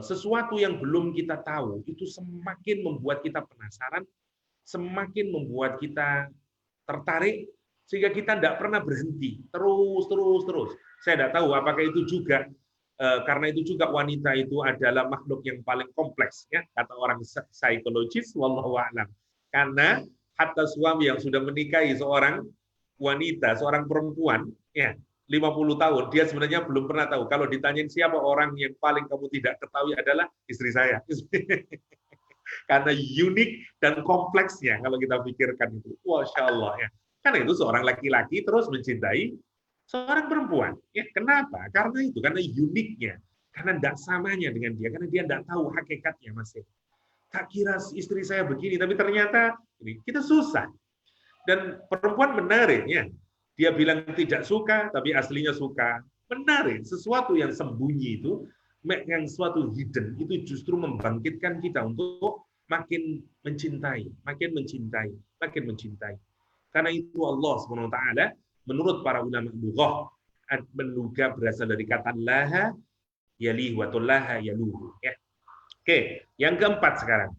Sesuatu yang belum kita tahu itu semakin membuat kita penasaran, semakin membuat kita tertarik, sehingga kita tidak pernah berhenti, terus. Saya tidak tahu apakah itu juga karena itu juga wanita itu adalah makhluk yang paling kompleks, ya, kata orang psikologis, wallahu a'lam. Karena hatta suami yang sudah menikahi seorang wanita, seorang perempuan, ya, 50 tahun, dia sebenarnya belum pernah tahu. Kalau ditanyain siapa orang yang paling kamu tidak ketahui adalah istri saya. Karena unik dan kompleksnya kalau kita pikirkan itu. Masya Allah, ya. Karena itu seorang laki-laki terus mencintai seorang perempuan. Ya, kenapa? Karena itu, karena uniknya. Karena tidak samanya dengan dia, karena dia tidak tahu hakikatnya masih. Tak kira istri saya begini, tapi ternyata ini kita susah. Dan perempuan menarik, ya. Dia bilang tidak suka, tapi aslinya suka. Menarik, sesuatu yang sembunyi itu, yang sesuatu hidden, itu justru membangkitkan kita untuk makin mencintai, makin mencintai, makin mencintai. Karena itu Allah SWT, menurut para ulama lughah, menduga berasal dari kata laha yalih wa tullaha yaluhu, ya. Oke, yang keempat sekarang.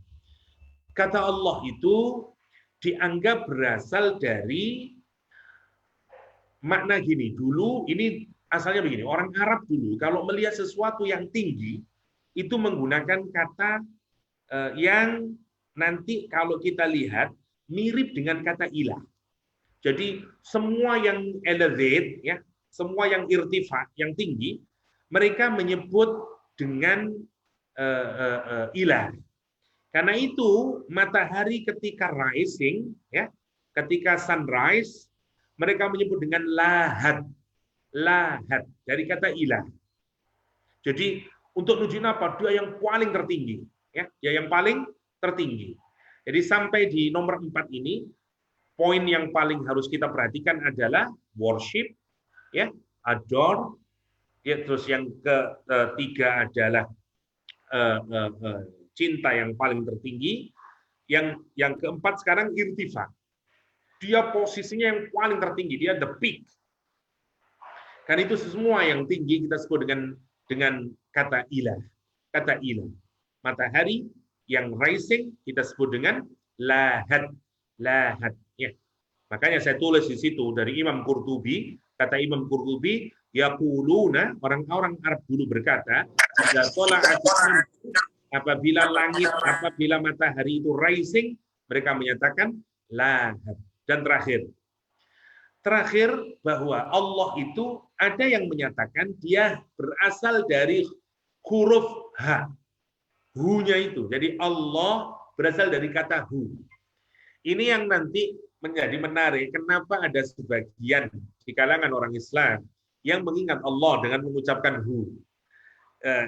Kata Allah itu dianggap berasal dari makna gini. Dulu ini asalnya begini, orang Arab dulu kalau melihat sesuatu yang tinggi itu menggunakan kata yang nanti kalau kita lihat mirip dengan kata ilah. Jadi semua yang elevate, ya, semua yang irtifa, yang tinggi, mereka menyebut dengan ilah. Karena itu matahari ketika rising, ya, ketika sunrise, mereka menyebut dengan lahat, lahat dari kata ilah. Jadi untuk nunjukin apa? Dia yang paling tertinggi, ya, dia yang paling tertinggi. Jadi sampai di nomor 4 ini, poin yang paling harus kita perhatikan adalah worship, ya, adore, ya, terus yang ketiga adalah cinta yang paling tertinggi, yang keempat sekarang irtifa. Dia posisinya yang paling tertinggi, dia the peak. Karena itu semua yang tinggi kita sebut dengan kata ilah, kata ilah. Matahari yang rising kita sebut dengan lahat, lahat. Ya. Makanya saya tulis di situ dari Imam Qurtubi, kata Imam Qurtubi, yaquluna, orang-orang Arab dulu berkata, apabila langit, apabila matahari itu rising, mereka menyatakan lahat. Dan terakhir bahwa Allah itu ada yang menyatakan dia berasal dari huruf H. Hu-nya itu. Jadi Allah berasal dari kata hu. Ini yang nanti menjadi menarik, kenapa ada sebagian di kalangan orang Islam yang mengingat Allah dengan mengucapkan hu.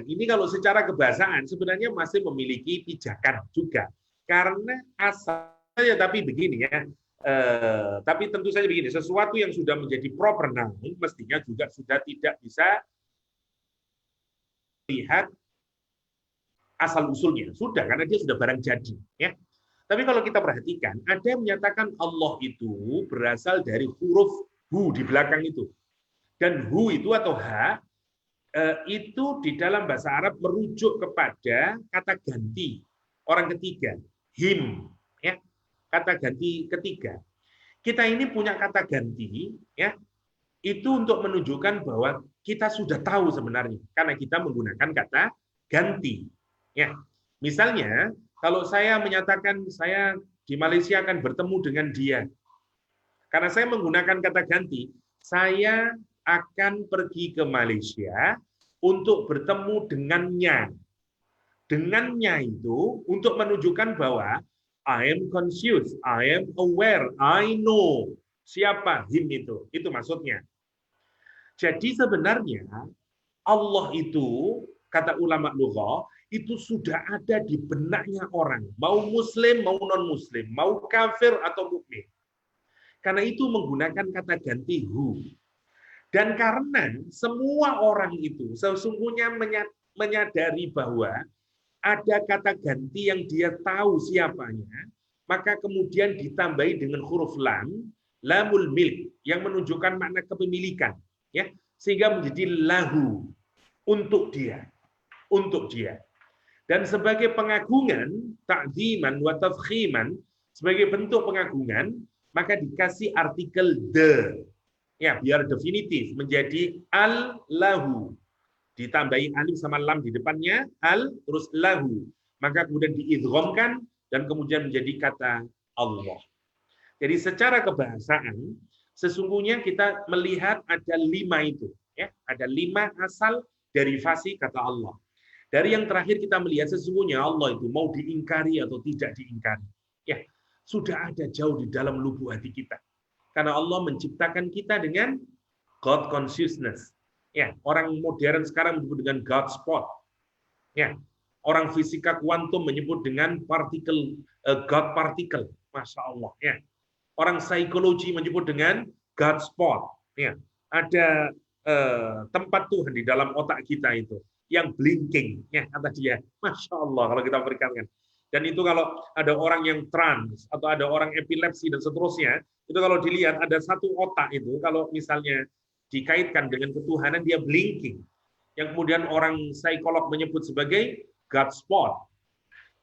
Ini kalau secara kebahasaan sebenarnya masih memiliki pijakan juga. Karena asalnya tapi begini ya, tapi tentu saja begini, sesuatu yang sudah menjadi proper noun mestinya juga sudah tidak bisa lihat asal usulnya. Sudah, karena dia sudah barang jadi. Ya. Tapi kalau kita perhatikan, ada yang menyatakan Allah itu berasal dari huruf hu di belakang itu. Dan hu itu atau H, itu di dalam bahasa Arab merujuk kepada kata ganti orang ketiga, him. Ya. Kata ganti ketiga. Kita ini punya kata ganti, ya, itu untuk menunjukkan bahwa kita sudah tahu sebenarnya, karena kita menggunakan kata ganti. Ya. Misalnya, kalau saya menyatakan saya di Malaysia akan bertemu dengan dia, Karena saya menggunakan kata ganti, saya akan pergi ke Malaysia untuk bertemu dengannya. Dengannya itu untuk menunjukkan bahwa I am conscious, I am aware, I know siapa him itu. Itu maksudnya. Jadi sebenarnya Allah itu, kata ulama lughah, itu sudah ada di benaknya orang, mau muslim, mau non-muslim, mau kafir atau mukmin. Karena itu menggunakan kata ganti who. Dan karena semua orang itu sesungguhnya menyadari bahwa ada kata ganti yang dia tahu siapanya, maka kemudian ditambahi dengan huruf lam, lamul milk, yang menunjukkan makna kepemilikan, ya, sehingga menjadi lahu, untuk dia, untuk dia. Dan sebagai pengagungan, ta'ziman wa tafkhiman, sebagai bentuk pengagungan, maka dikasih artikel the, ya, biar definitif, menjadi al-lahu. Ditambahi alif sama lam di depannya, al, terus lahu. Maka kemudian diidghamkan, dan kemudian menjadi kata Allah. Jadi secara kebahasaan, sesungguhnya kita melihat ada 5 itu. Ya, ada 5 asal derivasi kata Allah. Dari yang terakhir kita melihat sesungguhnya Allah itu mau diingkari atau tidak diingkari. Ya, sudah ada jauh di dalam lubuk hati kita. Karena Allah menciptakan kita dengan God consciousness. Ya, orang modern sekarang menyebut dengan God spot. Ya, orang fisika kuantum menyebut dengan partikel, God particle. Masya Allah. Ya, orang psikologi menyebut dengan God spot. Ya, ada tempat Tuhan di dalam otak kita itu yang blinking, ya, kata dia. Masya Allah kalau kita berikan. Dan itu kalau ada orang yang trans atau ada orang epilepsi dan seterusnya, itu kalau dilihat ada satu otak itu kalau misalnya dikaitkan dengan ketuhanan dia blinking. Yang kemudian orang psikolog menyebut sebagai God spot.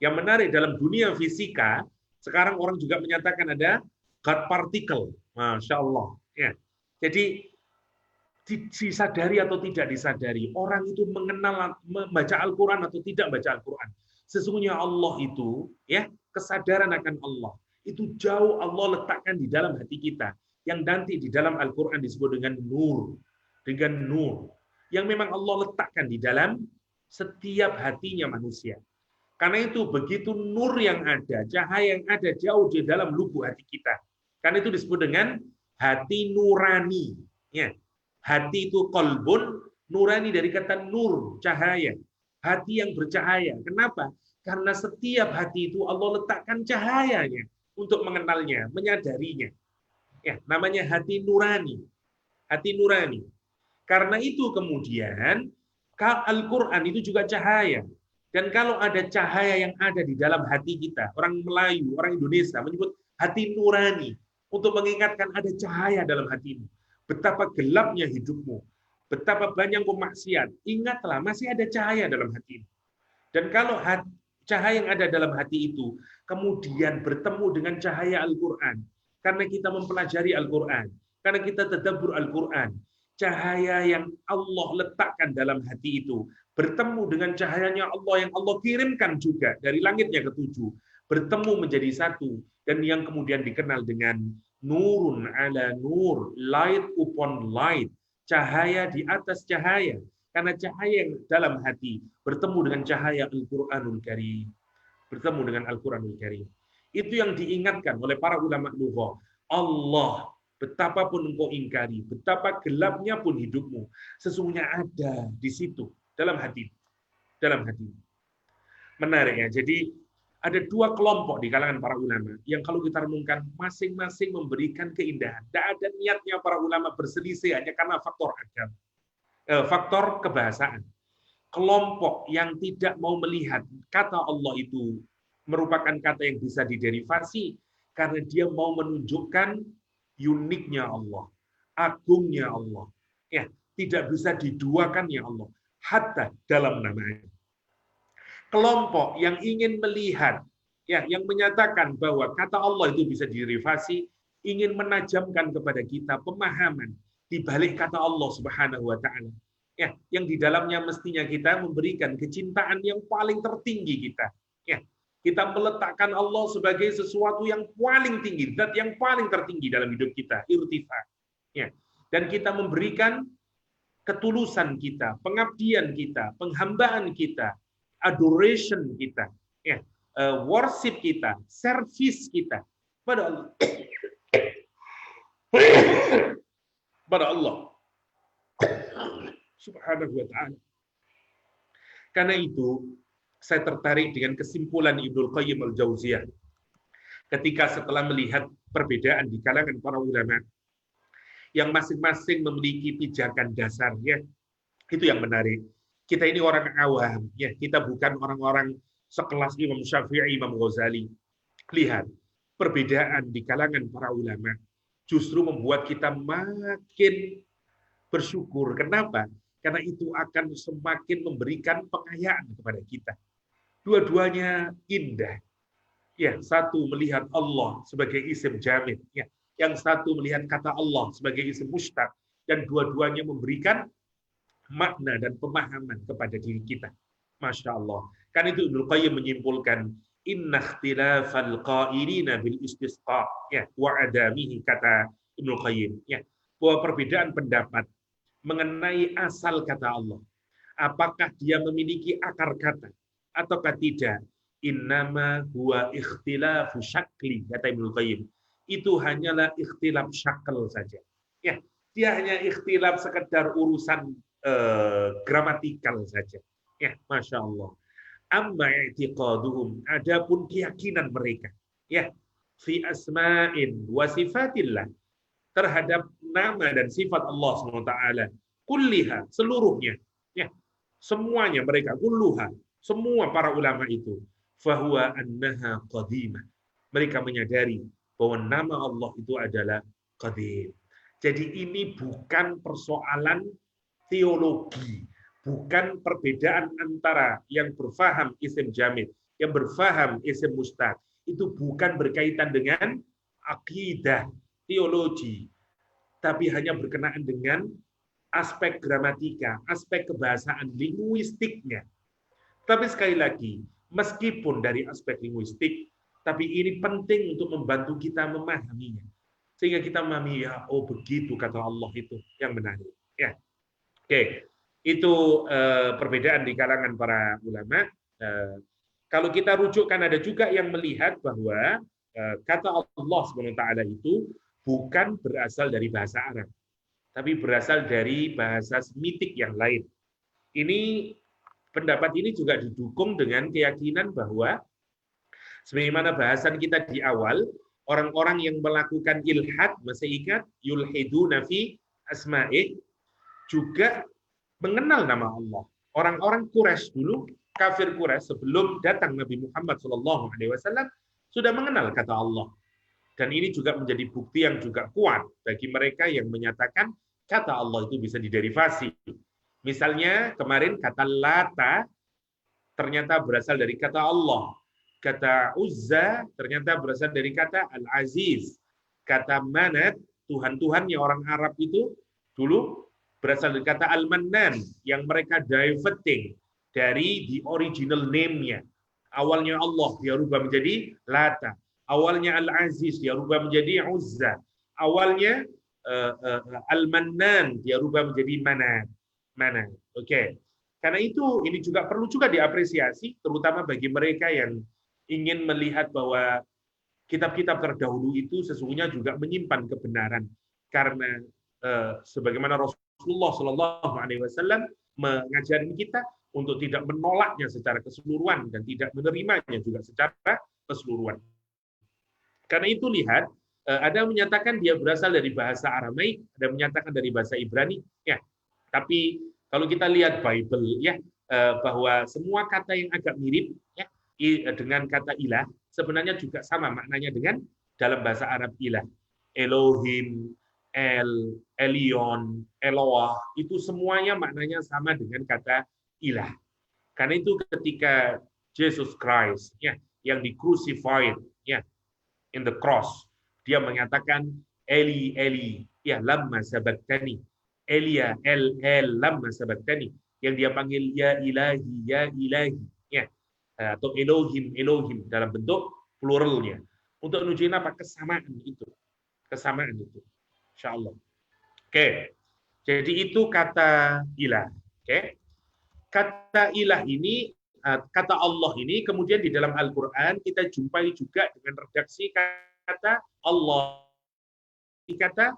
Yang menarik dalam dunia fisika, sekarang orang juga menyatakan ada God particle. Masya Allah. Ya. Jadi disadari atau tidak disadari, orang itu mengenal membaca Al-Quran atau tidak baca Al-Quran. Sesungguhnya Allah itu, ya, kesadaran akan Allah itu jauh Allah letakkan di dalam hati kita, yang nanti di dalam Al-Quran disebut dengan nur, yang memang Allah letakkan di dalam setiap hatinya manusia. Karena itu begitu nur yang ada, cahaya yang ada jauh di dalam lubuk hati kita. Karena itu disebut dengan hati nurani. Ya. Hati itu qalbun, nurani dari kata nur, cahaya. Hati yang bercahaya. Kenapa? Karena setiap hati itu Allah letakkan cahayanya untuk mengenalnya, menyadarinya. Ya, namanya hati nurani. Hati nurani. Karena itu kemudian Al-Quran itu juga cahaya. Dan kalau ada cahaya yang ada di dalam hati kita, orang Melayu, orang Indonesia menyebut hati nurani, untuk mengingatkan ada cahaya dalam hatimu. Betapa gelapnya hidupmu, betapa banyak maksiat. Ingatlah, masih ada cahaya dalam hatimu. Dan kalau cahaya yang ada dalam hati itu kemudian bertemu dengan cahaya Al-Quran, karena kita mempelajari Al-Quran, karena kita tadabbur Al-Quran, cahaya yang Allah letakkan dalam hati itu bertemu dengan cahayanya Allah yang Allah kirimkan juga dari langitnya ketujuh, bertemu menjadi satu, dan yang kemudian dikenal dengan nurun ala nur, light upon light, cahaya di atas cahaya. Karena cahaya yang dalam hati bertemu dengan cahaya Al-Quranul Karim. Bertemu dengan Al-Quranul Karim. Itu yang diingatkan oleh para ulama lughah. Allah, betapapun engkau ingkari, betapa gelapnya pun hidupmu, sesungguhnya ada di situ, dalam hati. Dalam hati. Menarik ya. Jadi ada 2 kelompok di kalangan para ulama yang kalau kita renungkan masing-masing memberikan keindahan. Tidak ada niatnya para ulama berselisih hanya karena faktor agama. Faktor kebahasaan. Kelompok yang tidak mau melihat kata Allah itu merupakan kata yang bisa diderivasi karena dia mau menunjukkan uniknya Allah, agungnya Allah. Ya, tidak bisa diduakannya Allah, hatta dalam namanya. Kelompok yang ingin melihat, ya, yang menyatakan bahwa kata Allah itu bisa diderivasi, ingin menajamkan kepada kita pemahaman di balik kata Allah Subhanahu wa taala. Ya, yang di dalamnya mestinya kita memberikan kecintaan yang paling tertinggi kita. Ya, Kita meletakkan Allah sebagai sesuatu yang paling tinggi, zat yang paling tertinggi dalam hidup kita, irtifa. Ya. Dan kita memberikan ketulusan kita, pengabdian kita, penghambaan kita, adoration kita, ya, worship kita, service kita pada Allah. Pada Allah Subhanahu wa ta'ala. Karena itu, saya tertarik dengan kesimpulan Ibnul Qayyim al-Jauziyah ketika setelah melihat perbedaan di kalangan para ulama yang masing-masing memiliki pijakan dasarnya. Itu yang menarik. Kita ini orang awam, ya, kita bukan orang-orang sekelas Imam Syafi'i, Imam Ghazali. Lihat, perbedaan di kalangan para ulama justru membuat kita makin bersyukur. Kenapa? Karena itu akan semakin memberikan pengayaan kepada kita. Dua-duanya indah. Ya, satu melihat Allah sebagai isim jamid, ya. Yang satu melihat kata Allah sebagai isim mustaq, dan dua-duanya memberikan makna dan pemahaman kepada diri kita. Masya Allah. Kan itu Ibnu Qayyim menyimpulkan, inna ikhtilafal qailina bil istisqa, ya, wa adamihi, kata Ibnu Qayyim, ya, bahwa perbedaan pendapat mengenai asal kata Allah, apakah dia memiliki akar kata ataukah tidak, innama huwa ikhtilafu syakli, kata Ibnu Qayyim. Itu hanyalah ikhtilaf syakl saja. Ya, dia hanya ikhtilaf sekedar urusan gramatikal saja. Ya, Masya Allah. Amma i'tiqaduhum, adapun keyakinan mereka, ya, fi asma'in wa sifatillah, terhadap nama dan sifat Allah SWT, kulliha, seluruhnya, ya, semuanya mereka, kulluha, semua para ulama itu, fahuwa annaha qadimah, mereka menyadari bahwa nama Allah itu adalah qadim. Jadi ini bukan persoalan teologi, bukan perbedaan antara yang berfaham isim jamid, yang berfaham isim mustaq. Itu bukan berkaitan dengan akidah, teologi, tapi hanya berkenaan dengan aspek gramatika, aspek kebahasaan linguistiknya. Tapi sekali lagi, meskipun dari aspek linguistik, tapi ini penting untuk membantu kita memahaminya. Sehingga kita memahami, ya, oh begitu kata Allah itu yang menarik. Ya. Oke, itu perbedaan di kalangan para ulama. Kalau kita rujukkan, ada juga yang melihat bahwa kata Allah SWT itu bukan berasal dari bahasa Arab, tapi berasal dari bahasa Semitik yang lain. Ini pendapat ini juga didukung dengan keyakinan bahwa sebagaimana bahasan kita di awal, orang-orang yang melakukan ilhad, masih ingat, yulhiduna fi asma'i, juga mengenal nama Allah. Orang-orang Quraisy dulu, kafir Quraisy sebelum datang Nabi Muhammad SAW, sudah mengenal kata Allah. Dan ini juga menjadi bukti yang juga kuat bagi mereka yang menyatakan kata Allah itu bisa diderivasi. Misalnya kemarin kata Lata ternyata berasal dari kata Allah. Kata Uzza ternyata berasal dari kata Al-Aziz. Kata Manat, Tuhan-Tuhannya orang Arab itu dulu berasal dari kata Al-Mannan, yang mereka diverting dari the original name-nya. Awalnya Allah, dia rubah menjadi Lata. Awalnya Al-Aziz, dia rubah menjadi Uzza. Awalnya Al-Mannan, dia rubah menjadi Manat. Oke. Karena itu, ini juga perlu juga diapresiasi, terutama bagi mereka yang ingin melihat bahwa kitab-kitab terdahulu itu sesungguhnya juga menyimpan kebenaran. Karena sebagaimana Rasulullah SAW mengajari kita untuk tidak menolaknya secara keseluruhan dan tidak menerimanya juga secara keseluruhan. Karena itu lihat, ada yang menyatakan dia berasal dari bahasa Aramaik, ada yang menyatakan dari bahasa Ibrani. Ya, tapi kalau kita lihat Bible, ya, bahwa semua kata yang agak mirip, ya, dengan kata ilah sebenarnya juga sama maknanya dengan dalam bahasa Arab ilah. Elohim, Elion, Eloah, itu semuanya maknanya sama dengan kata ilah. Karena itu ketika Jesus Christ, ya, yang di-crucified, ya, in the cross, dia mengatakan Eli Eli, ya, lamma sabaktani, Elia El lamma sabaktani, yang dia panggil ya ilahi, ya ilahi, ya. atau Elohim, Elohim dalam bentuk pluralnya. Untuk nunjukin apa? Kesamaan itu. Kesamaan itu. Insya Allah. Oke. Jadi itu kata ilah. Oke. Kata ilah ini, kata Allah ini, kemudian di dalam Al-Quran kita jumpai juga dengan redaksi kata Allah. Kata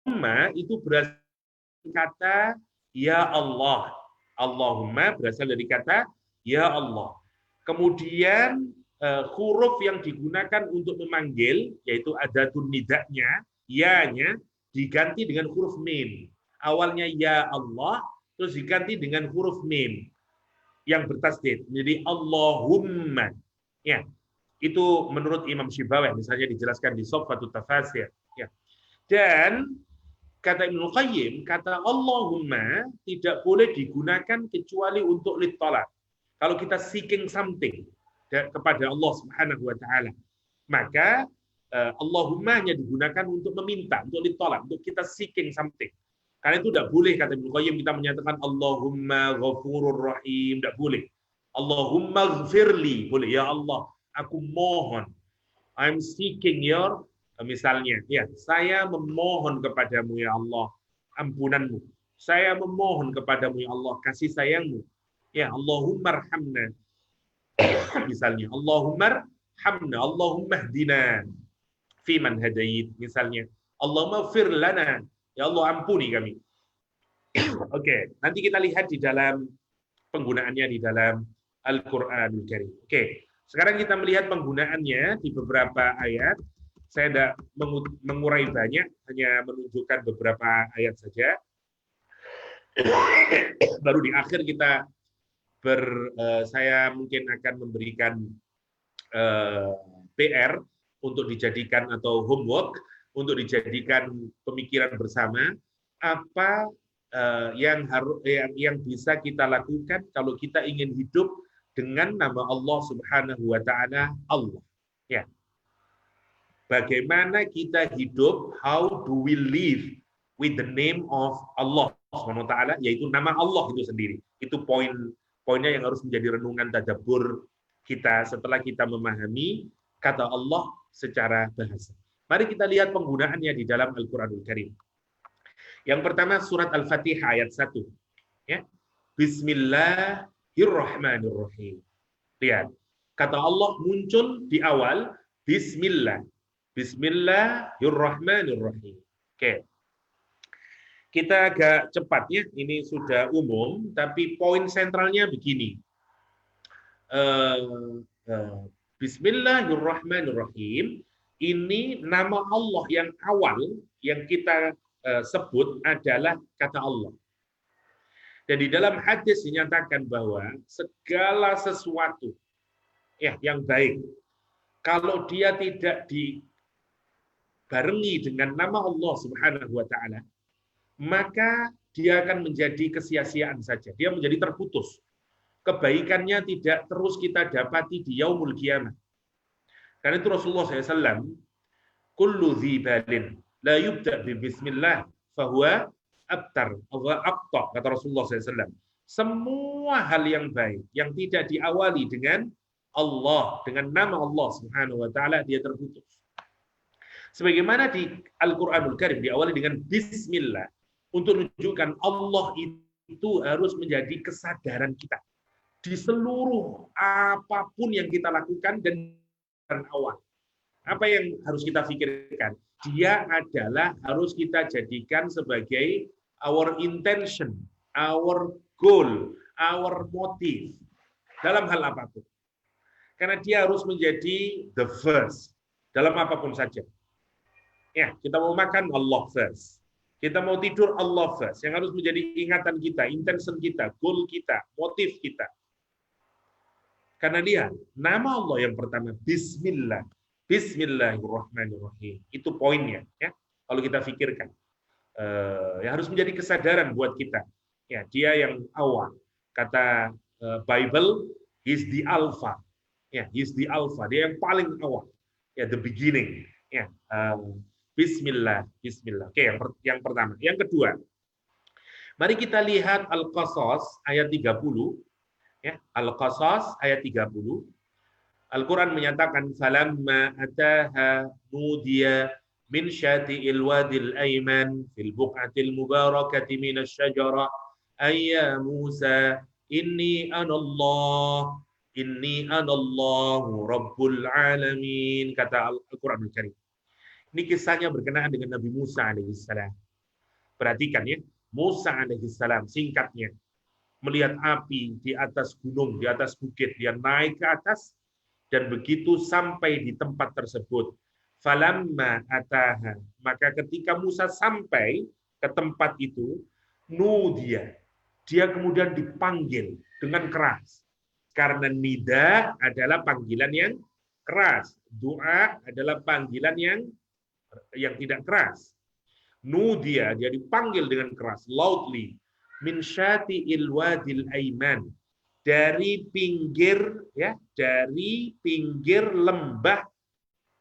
Allahumma itu berasal dari kata ya Allah. Allahumma berasal dari kata ya Allah. Kemudian huruf yang digunakan untuk memanggil, yaitu adatun nidaknya, ya-nya, diganti dengan huruf mim. Awalnya ya Allah, terus diganti dengan huruf mim yang bertasdid menjadi Allahumma. Ya, itu menurut Imam Syibawi, misalnya dijelaskan di Shaffatut Tafasir. Ya. Dan kata Ibnu Qayyim, kata Allahumma tidak boleh digunakan kecuali untuk litolak. Kalau kita seeking something kepada Allah Subhanahu wa taala, maka Allahumma hanya digunakan untuk meminta, untuk ditolak, untuk kita seeking something. Karena itu tidak boleh, kata Ibnu Qayyim, kita menyatakan Allahumma ghafurur rahim, tidak boleh. Allahumma ghfirli, boleh. Ya Allah, aku mohon. I'm seeking your, misalnya, ya, saya memohon kepadamu ya Allah, ampunanmu. Saya memohon kepadamu ya Allah, kasih sayangmu. Ya, Allahumma arhamna. Misalnya, Allahumma arhamna, Allahumma hdina fi man hadait, misalnya. Allahumma fir lana, ya Allah ampuni kami. Oke, nanti kita lihat di dalam penggunaannya di dalam Al-Qur'anul Karim. Oke, sekarang kita melihat penggunaannya di beberapa ayat. Saya tidak mengurai banyak, hanya menunjukkan beberapa ayat saja. Baru di akhir kita saya mungkin akan memberikan PR untuk dijadikan atau homework untuk dijadikan pemikiran bersama apa yang bisa kita lakukan kalau kita ingin hidup dengan nama Allah Subhanahu wa taala Allah. Ya. Bagaimana kita hidup, how do we live with the name of Allah Subhanahu wa taala, yaitu nama Allah itu sendiri. Itu poinnya yang harus menjadi renungan tadabbur kita setelah kita memahami kata Allah secara bahasa. Mari kita lihat penggunaannya di dalam Al-Qur'anul Karim. Yang pertama surat Al-Fatihah ayat 1. Ya. Bismillahirrahmanirrahim. Lihat. Kata Allah muncul di awal Bismillah. Bismillahirrahmanirrahim. Oke. Kita agak cepat ya, ini sudah umum, tapi poin sentralnya begini. Bismillahirrahmanirrahim. Ini nama Allah yang awal yang kita sebut adalah kata Allah. Dan di dalam hadis dinyatakan bahwa segala sesuatu yang baik, kalau dia tidak dibarengi dengan nama Allah Subhanahu wa taala, maka dia akan menjadi kesia-siaan saja. Dia menjadi terputus. Kebaikannya tidak terus kita dapati di yaumul qiyamah. Karena itu Rasulullah SAW, kullu dzibalin la yubda bi bismillah fahuwa abtar wa aqta, kata Rasulullah SAW. Semua hal yang baik yang tidak diawali dengan Allah, dengan nama Allah Subhanahu wa taala, dia terputus. Sebagaimana di Al-Qur'anul Karim diawali dengan bismillah, untuk menunjukkan Allah itu harus menjadi kesadaran kita di seluruh apapun yang kita lakukan dan awal. Apa yang harus kita pikirkan? Dia adalah harus kita jadikan sebagai our intention, our goal, our motive dalam hal apapun. Karena dia harus menjadi the first dalam apapun saja. Ya, kita mau makan Allah first. Kita mau tidur Allah first. Yang harus menjadi ingatan kita, intention kita, goal kita, motif kita. Karena lihat, nama Allah yang pertama, Bismillah. Bismillahirrahmanirrahim. Itu poinnya. Ya. Kalau kita pikirkan. Harus menjadi kesadaran buat kita. Ya, dia yang awal. Kata Bible, he's the alpha. Ya, he's the alpha. Dia yang paling awal. Ya, the beginning. Ya, Bismillah, Bismillah. Oke, yang pertama. Yang kedua, mari kita lihat Al-Qasas ayat 30. Ya, Al-Qasas ayat 30. Al-Quran menyatakan falamma ataha nudiya min syati'il wadil ayman fil buq'atil mubarakati minasy syajarah ayya Musa inni anallahu rabbul alamin, kata Al-Quran Al-Karim. Ini kisahnya berkenaan dengan Nabi Musa alaihissalam. Perhatikan ya, Musa alaihissalam, singkatnya, melihat api di atas gunung, di atas bukit, dia naik ke atas, dan begitu sampai di tempat tersebut, falamma ataha, maka ketika Musa sampai ke tempat itu, nudia, dia kemudian dipanggil dengan keras. Karena nida adalah panggilan yang keras, doa adalah panggilan yang tidak keras. Nudia, dia dipanggil dengan keras, loudly, min syati'il wadil aiman, dari pinggir lembah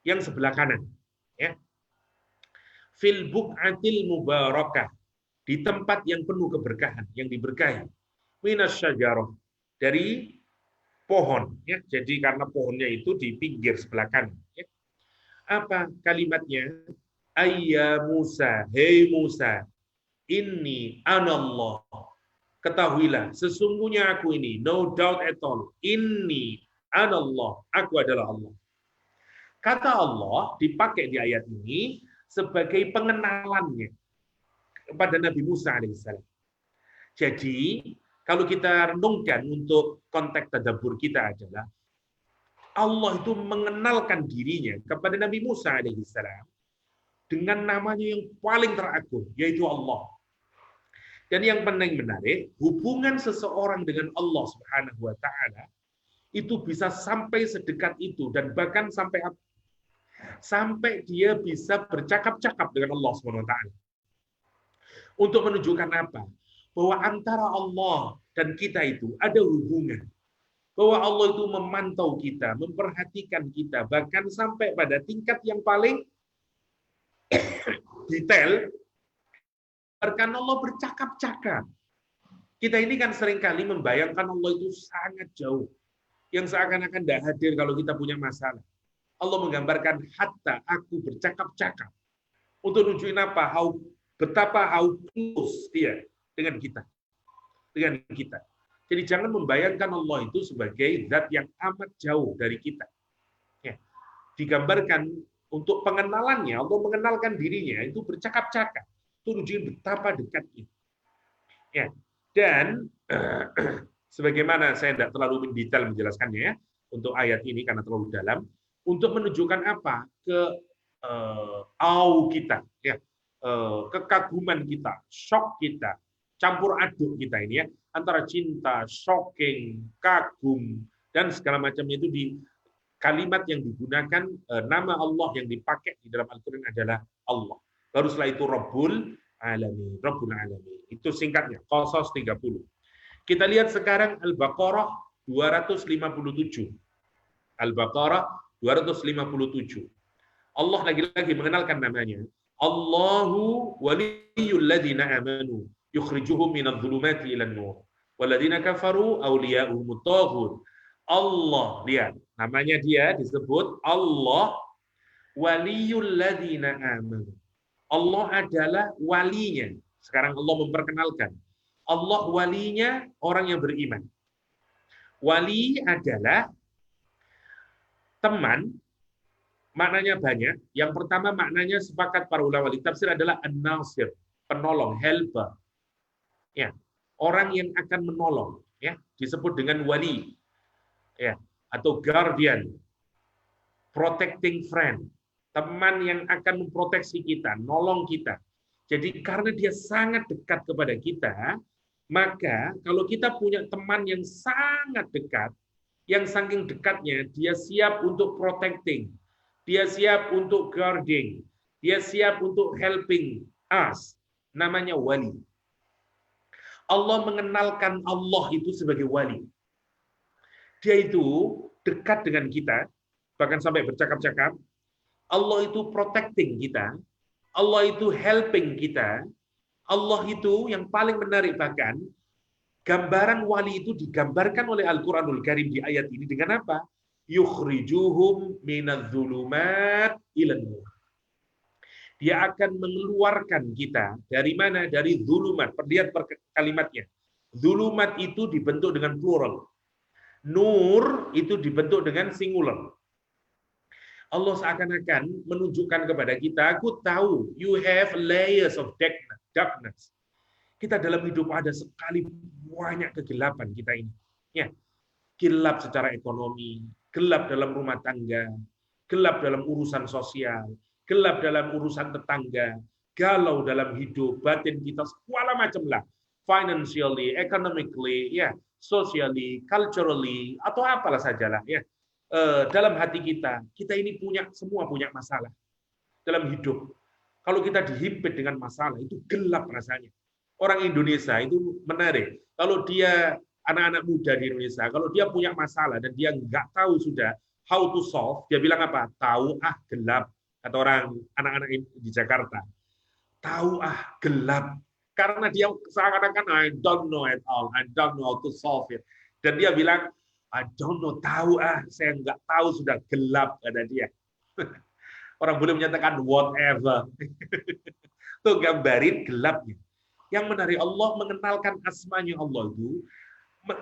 yang sebelah kanan, ya. Fil buq'atil mubarakah, di tempat yang penuh keberkahan, yang diberkahi. Minas syajarah, dari pohon, ya. Jadi karena pohonnya itu di pinggir sebelah kanan, ya. Apa kalimatnya? Ayya Musa, hei Musa, inni anallah. Ketahuilah, sesungguhnya aku ini, no doubt at all, inni anallah, aku adalah Allah. Kata Allah dipakai di ayat ini sebagai pengenalannya kepada Nabi Musa alaihissalam. Jadi, kalau kita renungkan untuk konteks tadabbur kita adalah Allah itu mengenalkan dirinya kepada Nabi Musa alaihissalam dengan namanya yang paling teragung, yaitu Allah. Dan yang paling menarik, hubungan seseorang dengan Allah Subhanahu wa taala itu bisa sampai sedekat itu, dan bahkan sampai dia bisa bercakap-cakap dengan Allah Subhanahu wa taala. Untuk menunjukkan apa? Bahwa antara Allah dan kita itu ada hubungan. Bahwa Allah itu memantau kita, memperhatikan kita, bahkan sampai pada tingkat yang paling detail, karena Allah bercakap-cakap. Kita ini kan seringkali membayangkan Allah itu sangat jauh, yang seakan-akan tidak hadir kalau kita punya masalah. Allah menggambarkan hatta, aku bercakap-cakap, untuk nunjukin apa? Betapa close dia dengan kita. Jadi jangan membayangkan Allah itu sebagai zat yang amat jauh dari kita. Ya. Digambarkan untuk pengenalannya, Allah mengenalkan dirinya itu bercakap-cakap. Itu nunjukin betapa dekatnya. Ya. Dan sebagaimana saya tidak terlalu mendetail menjelaskannya ya, untuk ayat ini karena terlalu dalam, untuk menunjukkan apa? Kita, ya. Kekaguman kita, shock kita, campur aduk kita ini ya, antara cinta, shocking, kagum, dan segala macamnya itu di kalimat yang digunakan, nama Allah yang dipakai di dalam Al-Quran adalah Allah. Baru setelah itu Rabbul Alamin. Itu singkatnya, Qasas 30. Kita lihat sekarang Al-Baqarah 257. Al-Baqarah 257. Allah lagi-lagi mengenalkan namanya. Allahu waliyyul ladzina amanu yukhrijuhum minadh dhulumati ilan nur. Walladzina kafaru awliya'uhumut taghut. Allah, lihat, namanya dia disebut Allah waliyul ladzina amanu. Allah adalah walinya. Sekarang Allah memperkenalkan. Allah walinya orang yang beriman. Wali adalah teman, maknanya banyak. Yang pertama maknanya sepakat para ulama wali tafsir adalah an-nasir, penolong, helper. Ya, orang yang akan menolong, ya, disebut dengan wali. Ya, atau guardian, protecting friend, teman yang akan memproteksi kita, nolong kita. Jadi karena dia sangat dekat kepada kita, maka kalau kita punya teman yang sangat dekat, yang saking dekatnya dia siap untuk protecting, dia siap untuk guarding, dia siap untuk helping us, namanya wali. Allah mengenalkan Allah itu sebagai wali. Dia itu dekat dengan kita, bahkan sampai bercakap-cakap. Allah itu protecting kita, Allah itu helping kita, Allah itu yang paling menarik bahkan, Gambaran wali itu digambarkan oleh Al-Quranul Karim di ayat ini dengan apa? Yukhrijuhum minadz-dzulumat ilan nur. Dia akan mengeluarkan kita dari mana? Dari zulumat. Perlihat kalimatnya. Zulumat itu dibentuk dengan plural. Nur itu dibentuk dengan singular. Allah seakan-akan menunjukkan kepada kita, aku tahu you have layers of darkness. Kita dalam hidup ada sekali banyak kegelapan kita ini. Ya, gelap secara ekonomi, gelap dalam rumah tangga, gelap dalam urusan sosial, gelap dalam urusan tetangga, galau dalam hidup, batin kita segala macam lah. Financially, economically, ya, socially, culturally, atau apalah sajalah ya. Dalam hati kita ini semua punya masalah dalam hidup. Kalau kita dihimpit dengan masalah, itu gelap rasanya. Orang Indonesia itu menarik. Kalau dia anak-anak muda di Indonesia, kalau dia punya masalah dan dia nggak tahu sudah how to solve, dia bilang apa? Tahu gelap. Kata orang anak-anak di Jakarta. Tahu gelap. Karena dia seakan-akan I don't know at all, I don't know how to solve it. Dan dia bilang I don't know, tahu saya nggak tahu sudah gelap, kata dia. Orang boleh menyatakan whatever. Tuh gambarin gelapnya. Yang menarik, Allah mengenalkan asmanya Allah itu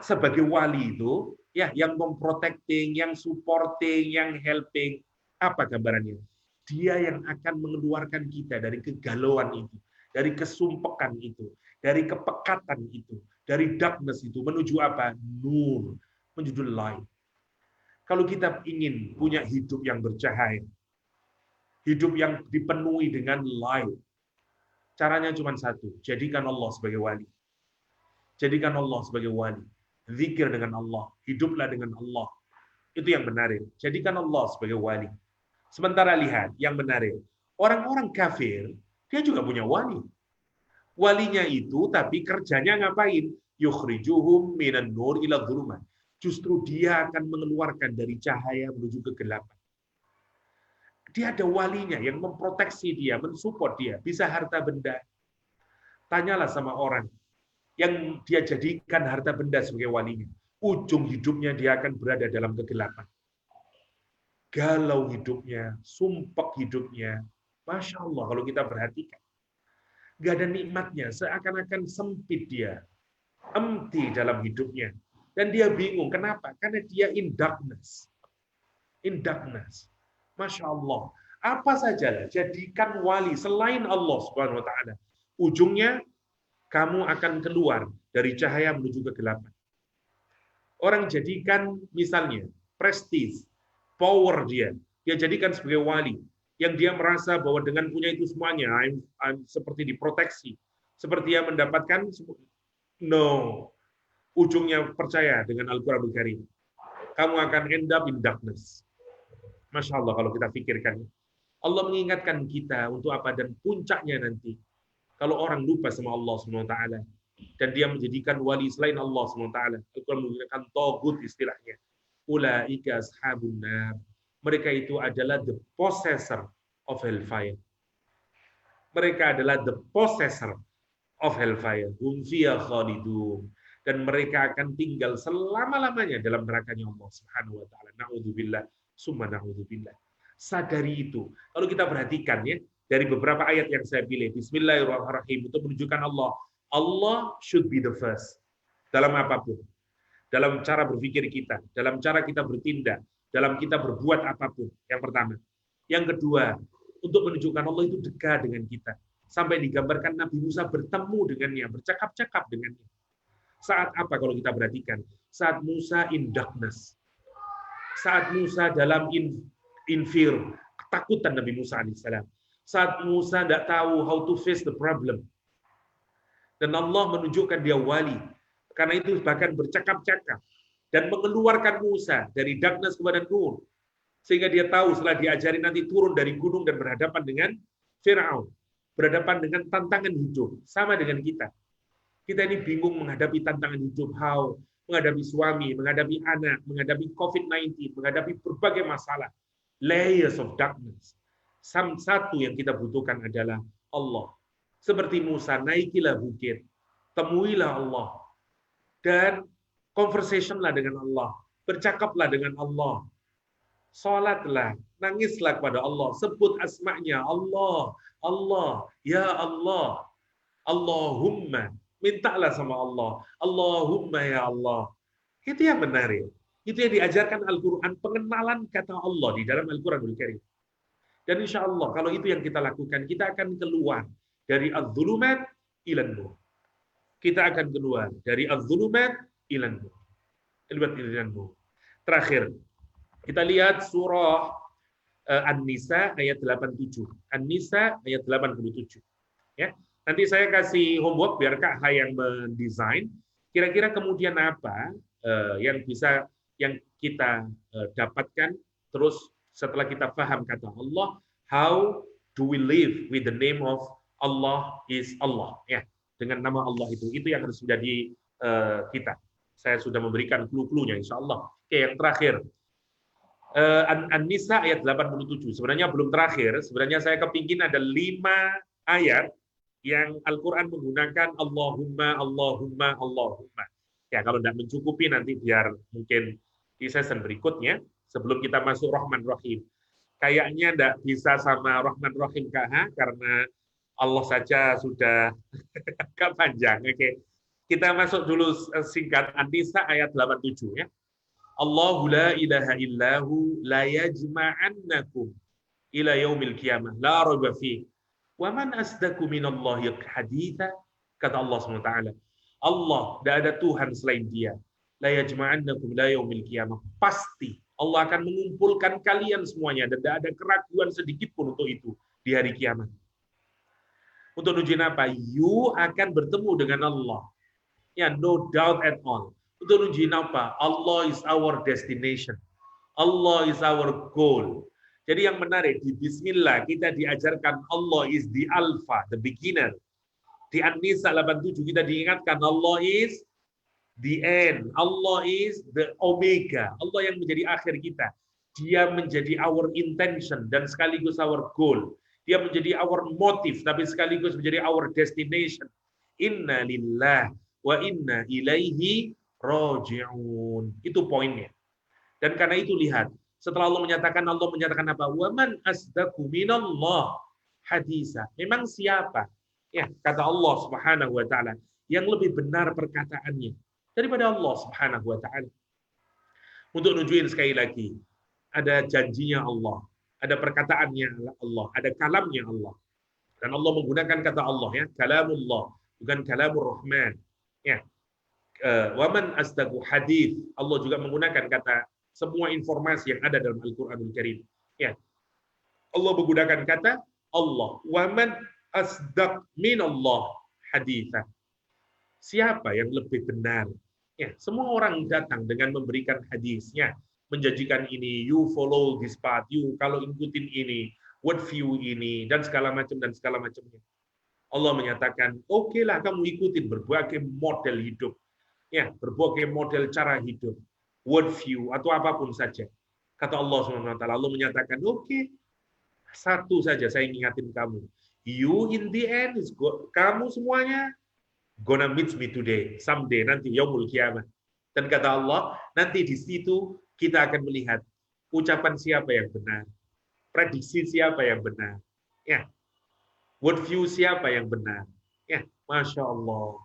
sebagai wali itu, ya, yang memprotecting, yang supporting, yang helping. Apa gambarannya? Dia yang akan mengeluarkan kita dari kegalauan itu, dari kesumpekan itu, dari kepekatan itu, dari darkness itu menuju apa? Nur, menuju light. Kalau kita ingin punya hidup yang bercahaya, hidup yang dipenuhi dengan light, caranya cuma satu, jadikan Allah sebagai wali. Jadikan Allah sebagai wali. Zikir dengan Allah, hiduplah dengan Allah. Itu yang menarik. Jadikan Allah sebagai wali. Sementara lihat, yang menarik, orang-orang kafir, dia juga punya wali. Walinya itu, tapi kerjanya ngapain? Yukhrijuhum minan nur ila dhulumat. Justru dia akan mengeluarkan dari cahaya menuju kegelapan. Dia ada walinya yang memproteksi dia, mensupport dia, bisa harta benda. Tanyalah sama orang yang dia jadikan harta benda sebagai walinya. Ujung hidupnya dia akan berada dalam kegelapan. Galau hidupnya, sumpek hidupnya. Masya Allah kalau kita perhatikan. Gak ada nikmatnya, seakan-akan sempit dia. Empty dalam hidupnya. Dan dia bingung, kenapa? Karena dia in darkness. In darkness. Masya Allah. Apa saja jadikan wali selain Allah Subhanahu wa taala. Ujungnya kamu akan keluar dari cahaya menuju kegelapan. Orang jadikan misalnya prestis, power dia jadikan sebagai wali yang dia merasa bahwa dengan punya itu semuanya I'm seperti diproteksi, seperti dia mendapatkan no. Ujungnya percaya dengan Al-Qur'anul Karim. Kamu akan end up in darkness. Masya Allah kalau kita pikirkan. Allah mengingatkan kita untuk apa, dan puncaknya nanti. Kalau orang lupa sama Allah SWT, dan dia menjadikan wali selain Allah SWT, Al-Quran menggunakan togut istilahnya. Ulaika ashabun nar. Mereka itu adalah the possessor of hellfire. Mereka adalah the possessor of hellfire. Hum fiha khalidun. Dan mereka akan tinggal selama-lamanya dalam nerakanya Allah Subhanahu wa taala. Na'udzubillah, summa na'udzubillah. Sadari itu. Kalau kita perhatikan ya, dari beberapa ayat yang saya pilih, Bismillahirrahmanirrahim, untuk menunjukkan Allah should be the first dalam apapun. Dalam cara berpikir kita, dalam cara kita bertindak, dalam kita berbuat apapun. Yang pertama. Yang kedua, untuk menunjukkan Allah itu dekat dengan kita. Sampai digambarkan Nabi Musa bertemu dengannya, bercakap-cakap dengannya. Saat apa kalau kita perhatikan? Saat Musa in darkness. Saat Musa dalam in fear, ketakutan Nabi Musa alaihissalam. Saat Musa tidak tahu how to face the problem. Dan Allah menunjukkan dia wali. Karena itu bahkan bercakap-cakap. Dan mengeluarkan Musa dari darkness kepada nur. Sehingga dia tahu setelah diajari nanti turun dari gunung dan berhadapan dengan Firaun. Berhadapan dengan tantangan hidup. Sama dengan kita. Kita ini bingung menghadapi tantangan hidup. How? Menghadapi suami, menghadapi anak, menghadapi COVID-19, menghadapi berbagai masalah. Layers of darkness. Satu yang kita butuhkan adalah Allah. Seperti Musa, naikilah bukit. Temuilah Allah. Dan conversationlah dengan Allah, bercakaplah dengan Allah, sholatlah, nangislah kepada Allah, sebut asma'nya, Allah, Allah, ya Allah, Allahumma, mintalah sama Allah, Allahumma ya Allah. Itu yang benar ya. Itu yang diajarkan Al-Quran, pengenalan kata Allah di dalam Al-Quranul Karim. Dan insya Allah, kalau itu yang kita lakukan, kita akan keluar dari az-zulumat ilan nur. Kita akan keluar dari az-zulumat ilan nur. Terakhir, kita lihat surah An-Nisa ayat 87. An-Nisa ayat 87. Ya. Nanti saya kasih homework biar Kak Ha yang mendesain. Kira-kira kemudian apa yang bisa yang kita dapatkan terus setelah kita paham kata Allah, how do we live with the name of Allah is Allah, ya, dengan nama Allah itu yang harus menjadi kita. Saya sudah memberikan clue-cluenya insya Allah. Oke, yang terakhir An-Nisa ayat 87. Sebenarnya belum terakhir, sebenarnya saya kepingin ada 5 ayat yang Al-Quran menggunakan Allahumma, Allahumma, Allahumma. Ya, kalau tidak mencukupi nanti biar mungkin di season berikutnya, sebelum kita masuk Rahman Rahim. Kayaknya tidak bisa sama Rahman Rahim KH, karena Allah saja sudah agak panjang. Oke. Kita masuk dulu singkat An-Nisa ayat 87 ya. Allahu la ilaha illahu la yajma'annakum ila yaumil qiyamah la raiba fihi. Wa man asdaqu minallahi haditha, kata Allah SWT. Allah, tidak ada Tuhan selain Dia. La yajma'annakum ila yaumil qiyamah. Pasti Allah akan mengumpulkan kalian semuanya dan tidak ada keraguan sedikit pun untuk itu di hari kiamat. Untuk nunjukin apa? You akan bertemu dengan Allah. Ya, no doubt at all. Untuk nunjukin apa? Allah is our destination. Allah is our goal. Jadi yang menarik, di Bismillah kita diajarkan Allah is the Alpha, the beginner. Di An-Nisa 87 kita diingatkan Allah is the end. Allah is the Omega. Allah yang menjadi akhir kita. Dia menjadi our intention dan sekaligus our goal. Dia menjadi our motive, tapi sekaligus menjadi our destination. Inna lillah wa inna ilaihi raji'un. Itu poinnya. Dan karena itu lihat, setelah Allah menyatakan apa? Wa man asdaqu minallah hadisa. Memang siapa? Ya, kata Allah Subhanahu wa taala, yang lebih benar perkataannya daripada Allah Subhanahu wa taala. Untuk nunjukin sekali lagi, ada janjinya Allah, ada perkataannya Allah, ada kalamnya Allah. Dan Allah menggunakan kata Allah ya, kalamullah, bukan kalamur rahman. Ya. Wa man asdaqu hadits. Allah juga menggunakan kata semua informasi yang ada dalam Al-Qur'anul Karim. Ya. Allah menggunakan kata Allah. Wa man asdaq minallah haditha. Siapa yang lebih benar? Ya, semua orang datang dengan memberikan hadisnya, menjanjikan ini, you follow this path, you kalau ikutin ini, what view ini, dan segala macamnya. Allah menyatakan, oke lah kamu ikutin berbagai model hidup, ya, berbagai model cara hidup, what view atau apapun saja. Kata Allah SWT, Allah menyatakan, oke, satu saja saya ingatin kamu, you in the end is kamu semuanya gonna meet me today, someday, nanti yaumul qiyamah. Dan kata Allah, nanti di situ kita akan melihat ucapan siapa yang benar, prediksi siapa yang benar, ya, word view siapa yang benar. Ya, Masya Allah.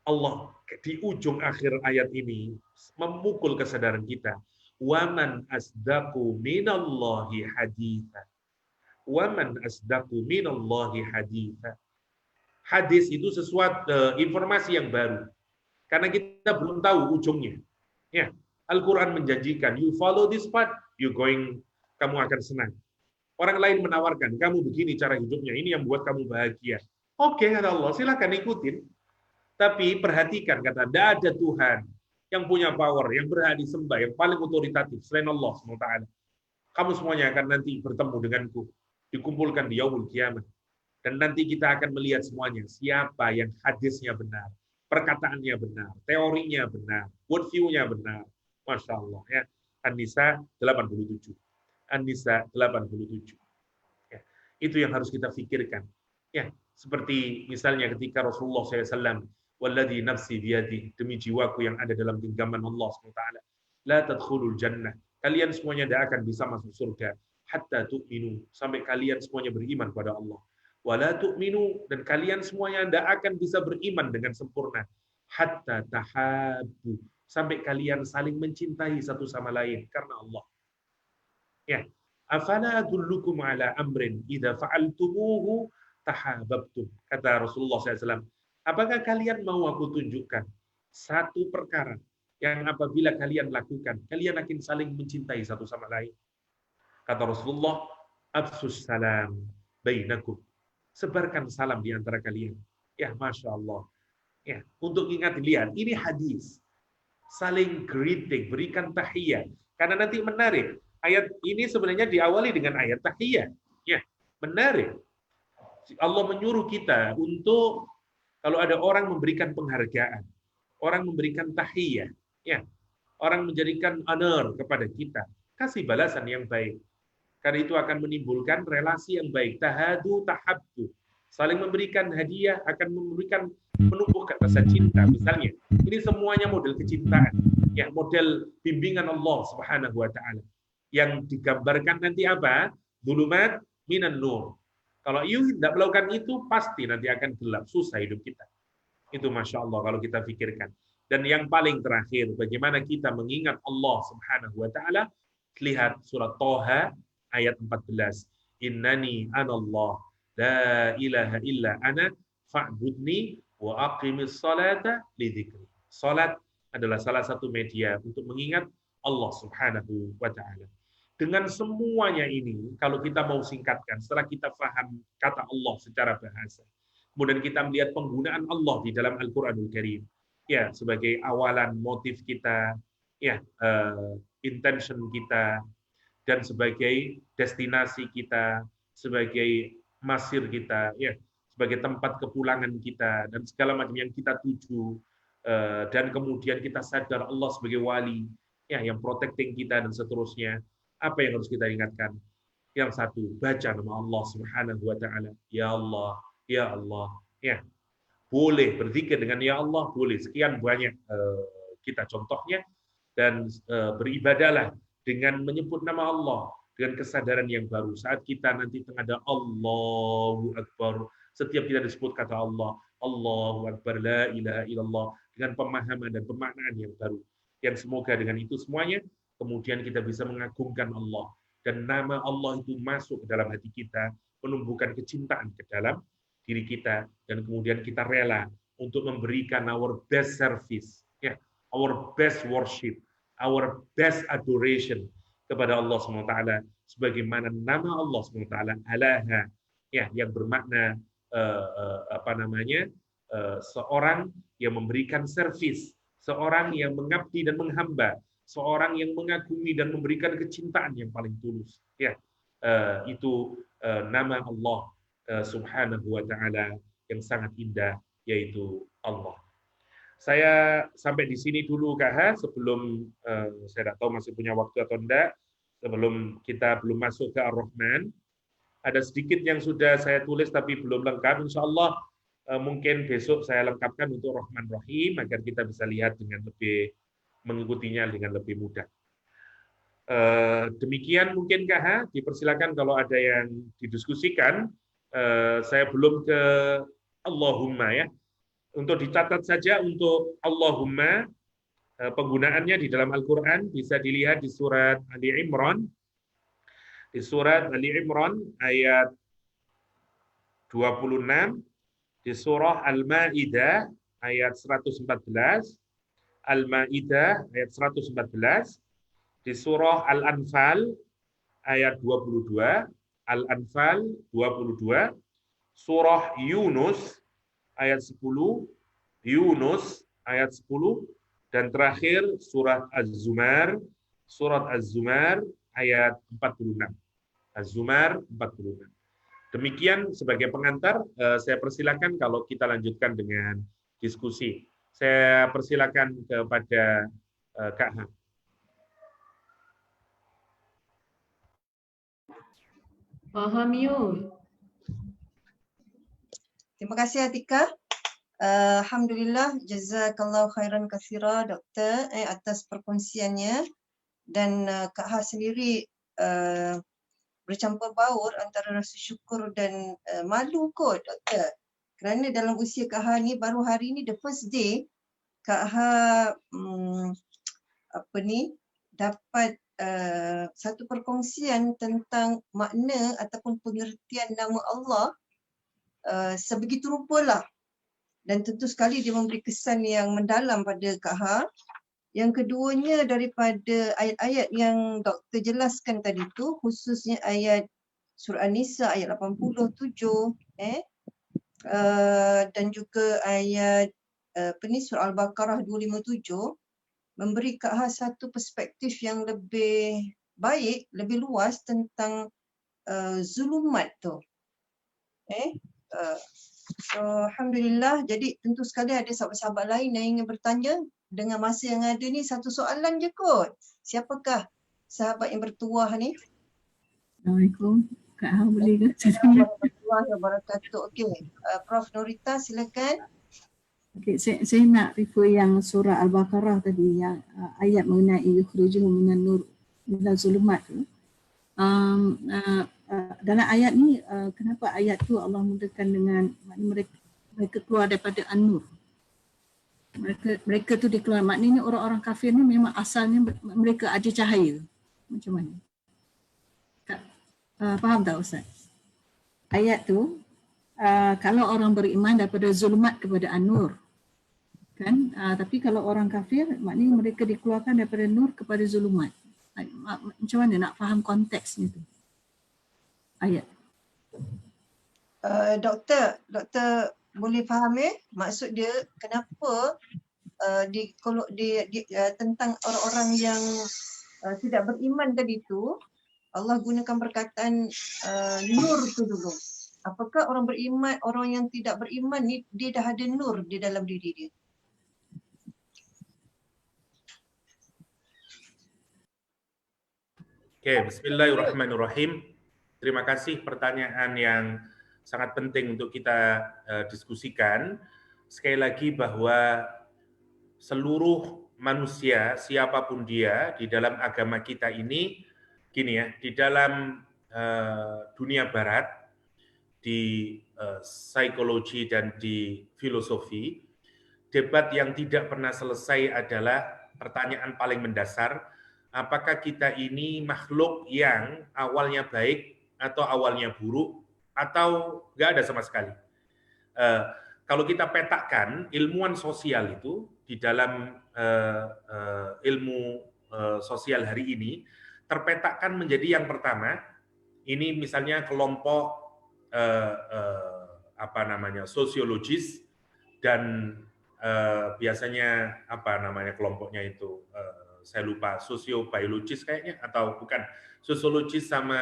Allah di ujung akhir ayat ini memukul kesadaran kita. Waman asdaqu minallahi haditha. Waman asdaqu minallahi haditha. Hadis itu sesuatu informasi yang baru. Karena kita belum tahu ujungnya. Ya, Al-Quran menjanjikan, you follow this path, kamu akan senang. Orang lain menawarkan, kamu begini cara hidupnya, ini yang buat kamu bahagia. Oke, kata Allah, silakan ikutin. Tapi perhatikan, kata, tidak ada Tuhan yang punya power, yang berhak disembah, yang paling otoritatif selain Allah SWT. Kamu semuanya akan nanti bertemu denganku, dikumpulkan di yaumul qiyamah. Dan nanti kita akan melihat semuanya, siapa yang hadisnya benar, perkataannya benar, teorinya benar, worldview-nya benar. Masya Allah. Ya. An-Nisa 87. An-Nisa 87. Ya. Itu yang harus kita pikirkan. Ya, seperti misalnya ketika Rasulullah SAW Walladzi nafsi biyadihi, demi jiwaku yang ada dalam genggaman Allah SWT. La tadkhulul jannah, kalian semuanya tidak akan bisa masuk surga hatta tu'minu, sampai kalian semuanya beriman pada Allah. Wala tu'minu, dan kalian semuanya tidak akan bisa beriman dengan sempurna hatta tahabbu, sampai kalian saling mencintai satu sama lain karena Allah. Ya, afala adullukum ala amrin idza fa'altumuhu tahabbtum, kata Rasulullah SAW. Apakah kalian mau aku tunjukkan satu perkara yang apabila kalian lakukan, kalian akan saling mencintai satu sama lain? Kata Rasulullah, afsus salam bainakum, sebarkan salam di antara kalian. Ya, Masya Allah. Ya, untuk ingat, lihat, ini hadis. Saling greeting, berikan tahiyat. Karena nanti menarik. Ayat ini sebenarnya diawali dengan ayat tahiyat. Ya, menarik. Allah menyuruh kita untuk kalau ada orang memberikan penghargaan, orang memberikan tahiyat, ya, orang menjadikan honor kepada kita, kasih balasan yang baik. Karena itu akan menimbulkan relasi yang baik. Tahadu tahabbu. Saling memberikan hadiah akan menumbuhkan rasa cinta. Misalnya, ini semuanya model kecintaan, ya, model bimbingan Allah Subhanahu wa taala. Yang digambarkan nanti apa? Dzulumat minan nur. Kalau you tidak melakukan itu, pasti nanti akan gelap, susah hidup kita. Itu Masya Allah kalau kita pikirkan. Dan yang paling terakhir, bagaimana kita mengingat Allah Subhanahu wa taala? Lihat surat Thaha ayat 14. Innani anallah la ilaha illa ana fa'budni wa aqimis salata lidzikri. Salat adalah salah satu media untuk mengingat Allah Subhanahu wa taala. Dengan semuanya ini, kalau kita mau singkatkan, setelah kita paham kata Allah secara bahasa, kemudian kita melihat penggunaan Allah di dalam Al-Qur'anul Karim, ya, sebagai awalan motif kita, ya, intention kita, dan sebagai destinasi kita, sebagai masir kita, ya, sebagai tempat kepulangan kita, dan segala macam yang kita tuju, dan kemudian kita sadar Allah sebagai wali, ya, yang protecting kita dan seterusnya. Apa yang harus kita ingatkan? Yang satu, baca nama Allah Subhanahu wa taala. Ya Allah, ya Allah, ya. Boleh berzikir dengan ya Allah, boleh sekian banyak kita contohnya, dan beribadahlah dengan menyebut nama Allah dengan kesadaran yang baru. Saat kita nanti ada Allahu Akbar, setiap kita disebut kata Allah, Allahu Akbar, la ilaha illallah, dengan pemahaman dan pemaknaan yang baru. Yang semoga dengan itu semuanya, kemudian kita bisa mengagungkan Allah. Dan nama Allah itu masuk ke dalam hati kita, menumbuhkan kecintaan ke dalam diri kita, dan kemudian kita rela untuk memberikan our best service, ya, our best worship, our best adoration kepada Allah SWT, sebagaimana nama Allah SWT Alaha, ya, yang bermakna seorang yang memberikan servis, seorang yang mengabdi dan menghamba, seorang yang mengagumi dan memberikan kecintaan yang paling tulus, ya, itu nama Allah Subhanahu wa taala yang sangat indah, yaitu Allah. Saya sampai di sini dulu Kak Ha, sebelum saya tidak tahu masih punya waktu atau tidak, sebelum kita belum masuk ke Ar-Rahman. Ada sedikit yang sudah saya tulis tapi belum lengkap, insya Allah mungkin besok saya lengkapkan untuk Rahman Rahim agar kita bisa lihat dengan lebih, mengikutinya dengan lebih mudah. Demikian mungkin Kak Ha, dipersilakan kalau ada yang didiskusikan. Saya belum ke Allahumma, ya. Untuk dicatat saja untuk Allahumma, penggunaannya di dalam Al-Quran bisa dilihat di surat Ali Imran. Di surat Ali Imran ayat 26, di surah Al-Ma'idah ayat 114, Al-Ma'idah ayat 114, di surah Al-Anfal ayat 22, Al-Anfal 22, surah Yunus ayat 10, Yunus ayat 10, dan terakhir surat Az-Zumar, surat Az-Zumar ayat 46. Az-Zumar 46. Demikian sebagai pengantar, saya persilakan kalau kita lanjutkan dengan diskusi. Saya persilakan kepada Kak Ha. Paham yuk. Terima kasih Atika. Alhamdulillah, jazakallahu khairan katsira doktor atas perkongsiannya, dan Kak Ha sendiri bercampur baur antara rasa syukur dan malu kot doktor. Kerana dalam usia Kak Ha ni baru hari ni the first day Kak Ha dapat satu perkongsian tentang makna ataupun pengertian nama Allah sebegitu rupalah. Dan tentu sekali dia memberi kesan yang mendalam pada Kak Ha. Yang keduanya daripada ayat-ayat yang doktor jelaskan tadi tu, khususnya ayat surah An-Nisa ayat 87 dan juga ayat surah Al-Baqarah 257 memberi Kak Ha satu perspektif yang lebih baik, lebih luas tentang zulumat tu. So, Alhamdulillah, jadi tentu sekali ada sahabat-sahabat lain yang ingin bertanya. Dengan masa yang ada ni, satu soalan je kot. Siapakah sahabat yang bertuah ni? Assalamualaikum. Kak Ha boleh ke? Assalamualaikum wabarakatuh. Okey, Prof Norita silakan. Okay, saya nak refer yang surah Al-Baqarah tadi, yang ayat mengenai yukhrijuhum minan nur minal zulumat tu. Dalam ayat ni, kenapa ayat tu Allah mulakan dengan mereka keluar daripada an-nur. Mereka tu dia keluar, maknanya orang-orang kafir ni memang asalnya mereka ada cahaya. Macam mana? Faham tak Ustaz? Ayat tu, kalau orang beriman daripada zulumat kepada an-nur, kan? Tapi kalau orang kafir, maknanya mereka dikeluarkan daripada nur kepada zulumat. Macam mana nak faham konteksnya tu? Ayat. Doktor boleh faham maksud dia kenapa tentang orang-orang yang tidak beriman tadi tu, Allah gunakan perkataan nur tu dulu. Apakah orang beriman, orang yang tidak beriman ni dia dah ada nur di dalam diri dia? Oke, bismillahirrahmanirrahim. Terima kasih pertanyaan yang sangat penting untuk kita diskusikan. Sekali lagi bahwa seluruh manusia, siapapun dia, di dalam agama kita ini, gini ya, di dalam dunia barat, di psikologi dan di filosofi, debat yang tidak pernah selesai adalah pertanyaan paling mendasar, apakah kita ini makhluk yang awalnya baik atau awalnya buruk atau nggak ada sama sekali. Kalau kita petakan ilmuwan sosial itu di dalam ilmu sosial hari ini terpetakan menjadi yang pertama, ini misalnya kelompok sosiologis dan biasanya kelompoknya itu saya lupa, sosiobiologis kayaknya, atau bukan, sosiologis sama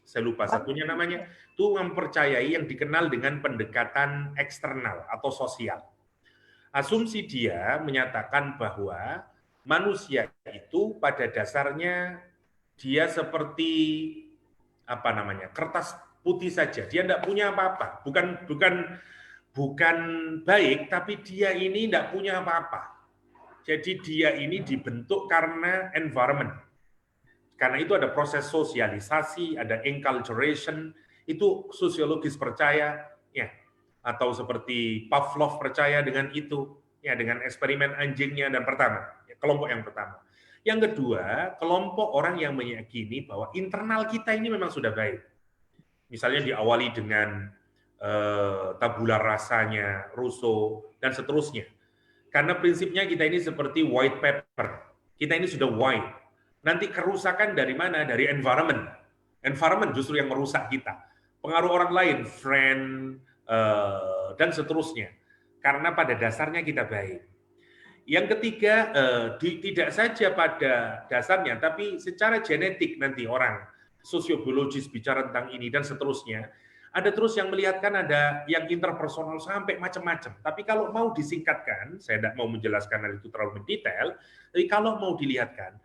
saya lupa satunya namanya, itu mempercayai yang dikenal dengan pendekatan eksternal atau sosial. Asumsi dia menyatakan bahwa manusia itu pada dasarnya dia seperti kertas putih saja, dia tidak punya apa-apa, bukan baik, tapi dia ini tidak punya apa-apa. Jadi dia ini dibentuk karena environment. Karena itu ada proses sosialisasi, ada enculturation, itu sosiologis percaya, ya, atau seperti Pavlov percaya dengan itu, ya, dengan eksperimen anjingnya dan pertama, ya, kelompok yang pertama. Yang kedua, kelompok orang yang meyakini bahwa internal kita ini memang sudah baik. Misalnya diawali dengan tabula rasanya, Rousseau, dan seterusnya. Karena prinsipnya kita ini seperti white paper. Kita ini sudah white. Nanti kerusakan dari mana? Dari environment. Environment justru yang merusak kita. Pengaruh orang lain, friend, dan seterusnya. Karena pada dasarnya kita baik. Yang ketiga, tidak saja pada dasarnya, tapi secara genetik nanti orang sosiobiologis bicara tentang ini dan seterusnya. Ada terus yang melihatkan ada yang interpersonal sampai macam-macam. Tapi kalau mau disingkatkan, saya tidak mau menjelaskan hal itu terlalu mendetail, tapi kalau mau dilihatkan,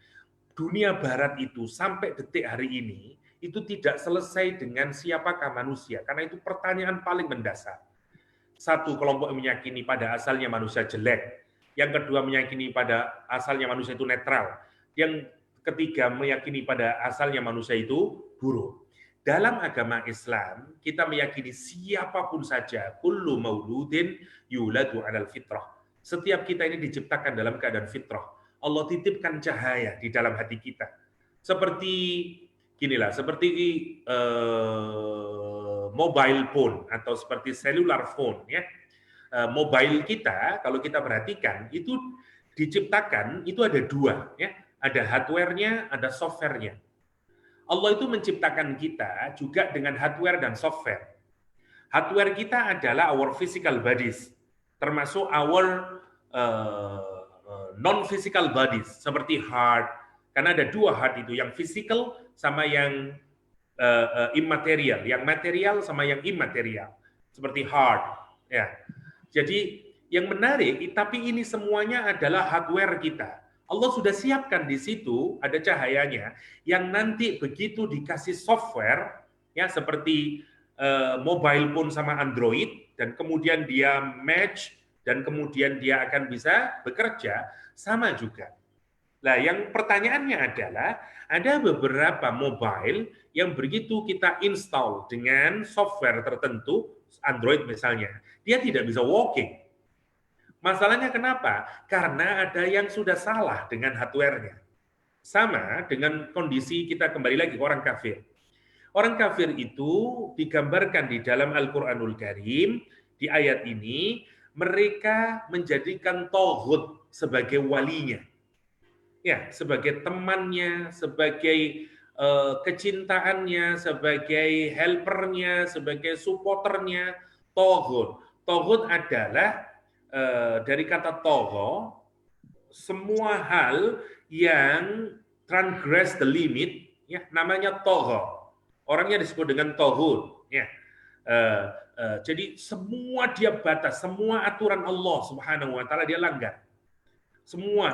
dunia barat itu sampai detik hari ini, itu tidak selesai dengan siapakah manusia. Karena itu pertanyaan paling mendasar. Satu kelompok yang meyakini pada asalnya manusia jelek, yang kedua meyakini pada asalnya manusia itu netral, yang ketiga meyakini pada asalnya manusia itu buruk. Dalam agama Islam, kita meyakini siapapun saja, kullu mauludin yuladu 'alal fitrah. Setiap kita ini diciptakan dalam keadaan fitrah. Allah titipkan cahaya di dalam hati kita. Seperti ginilah, seperti mobile phone atau seperti cellular phone ya. Mobile kita kalau kita perhatikan itu diciptakan itu ada dua ya, ada hardware-nya, ada software-nya. Allah itu menciptakan kita juga dengan hardware dan software. Hardware kita adalah our physical bodies, termasuk our non-physical bodies, seperti heart, karena ada dua heart itu, yang physical sama yang immaterial, yang material sama yang immaterial, seperti heart. Ya. Jadi yang menarik, tapi ini semuanya adalah hardware kita. Allah sudah siapkan di situ, ada cahayanya, yang nanti begitu dikasih software, ya seperti mobile phone sama Android, dan kemudian dia match, dan kemudian dia akan bisa bekerja, sama juga. Nah, yang pertanyaannya adalah, ada beberapa mobile yang begitu kita install dengan software tertentu, Android misalnya, dia tidak bisa walking. Masalahnya kenapa? Karena ada yang sudah salah dengan hardware-nya. Sama dengan kondisi kita kembali lagi ke orang kafir. Orang kafir itu digambarkan di dalam Al-Qur'anul Karim, di ayat ini, mereka menjadikan Taghut sebagai walinya. Ya, sebagai temannya, sebagai kecintaannya, sebagai helpernya, sebagai supporternya, Taghut. Taghut adalah dari kata togo, semua hal yang transgress the limit, ya namanya togo. Orangnya disebut dengan toghut. Ya. Jadi semua dia batas, semua aturan Allah Subhanahu Wa Taala dia langgar. Semua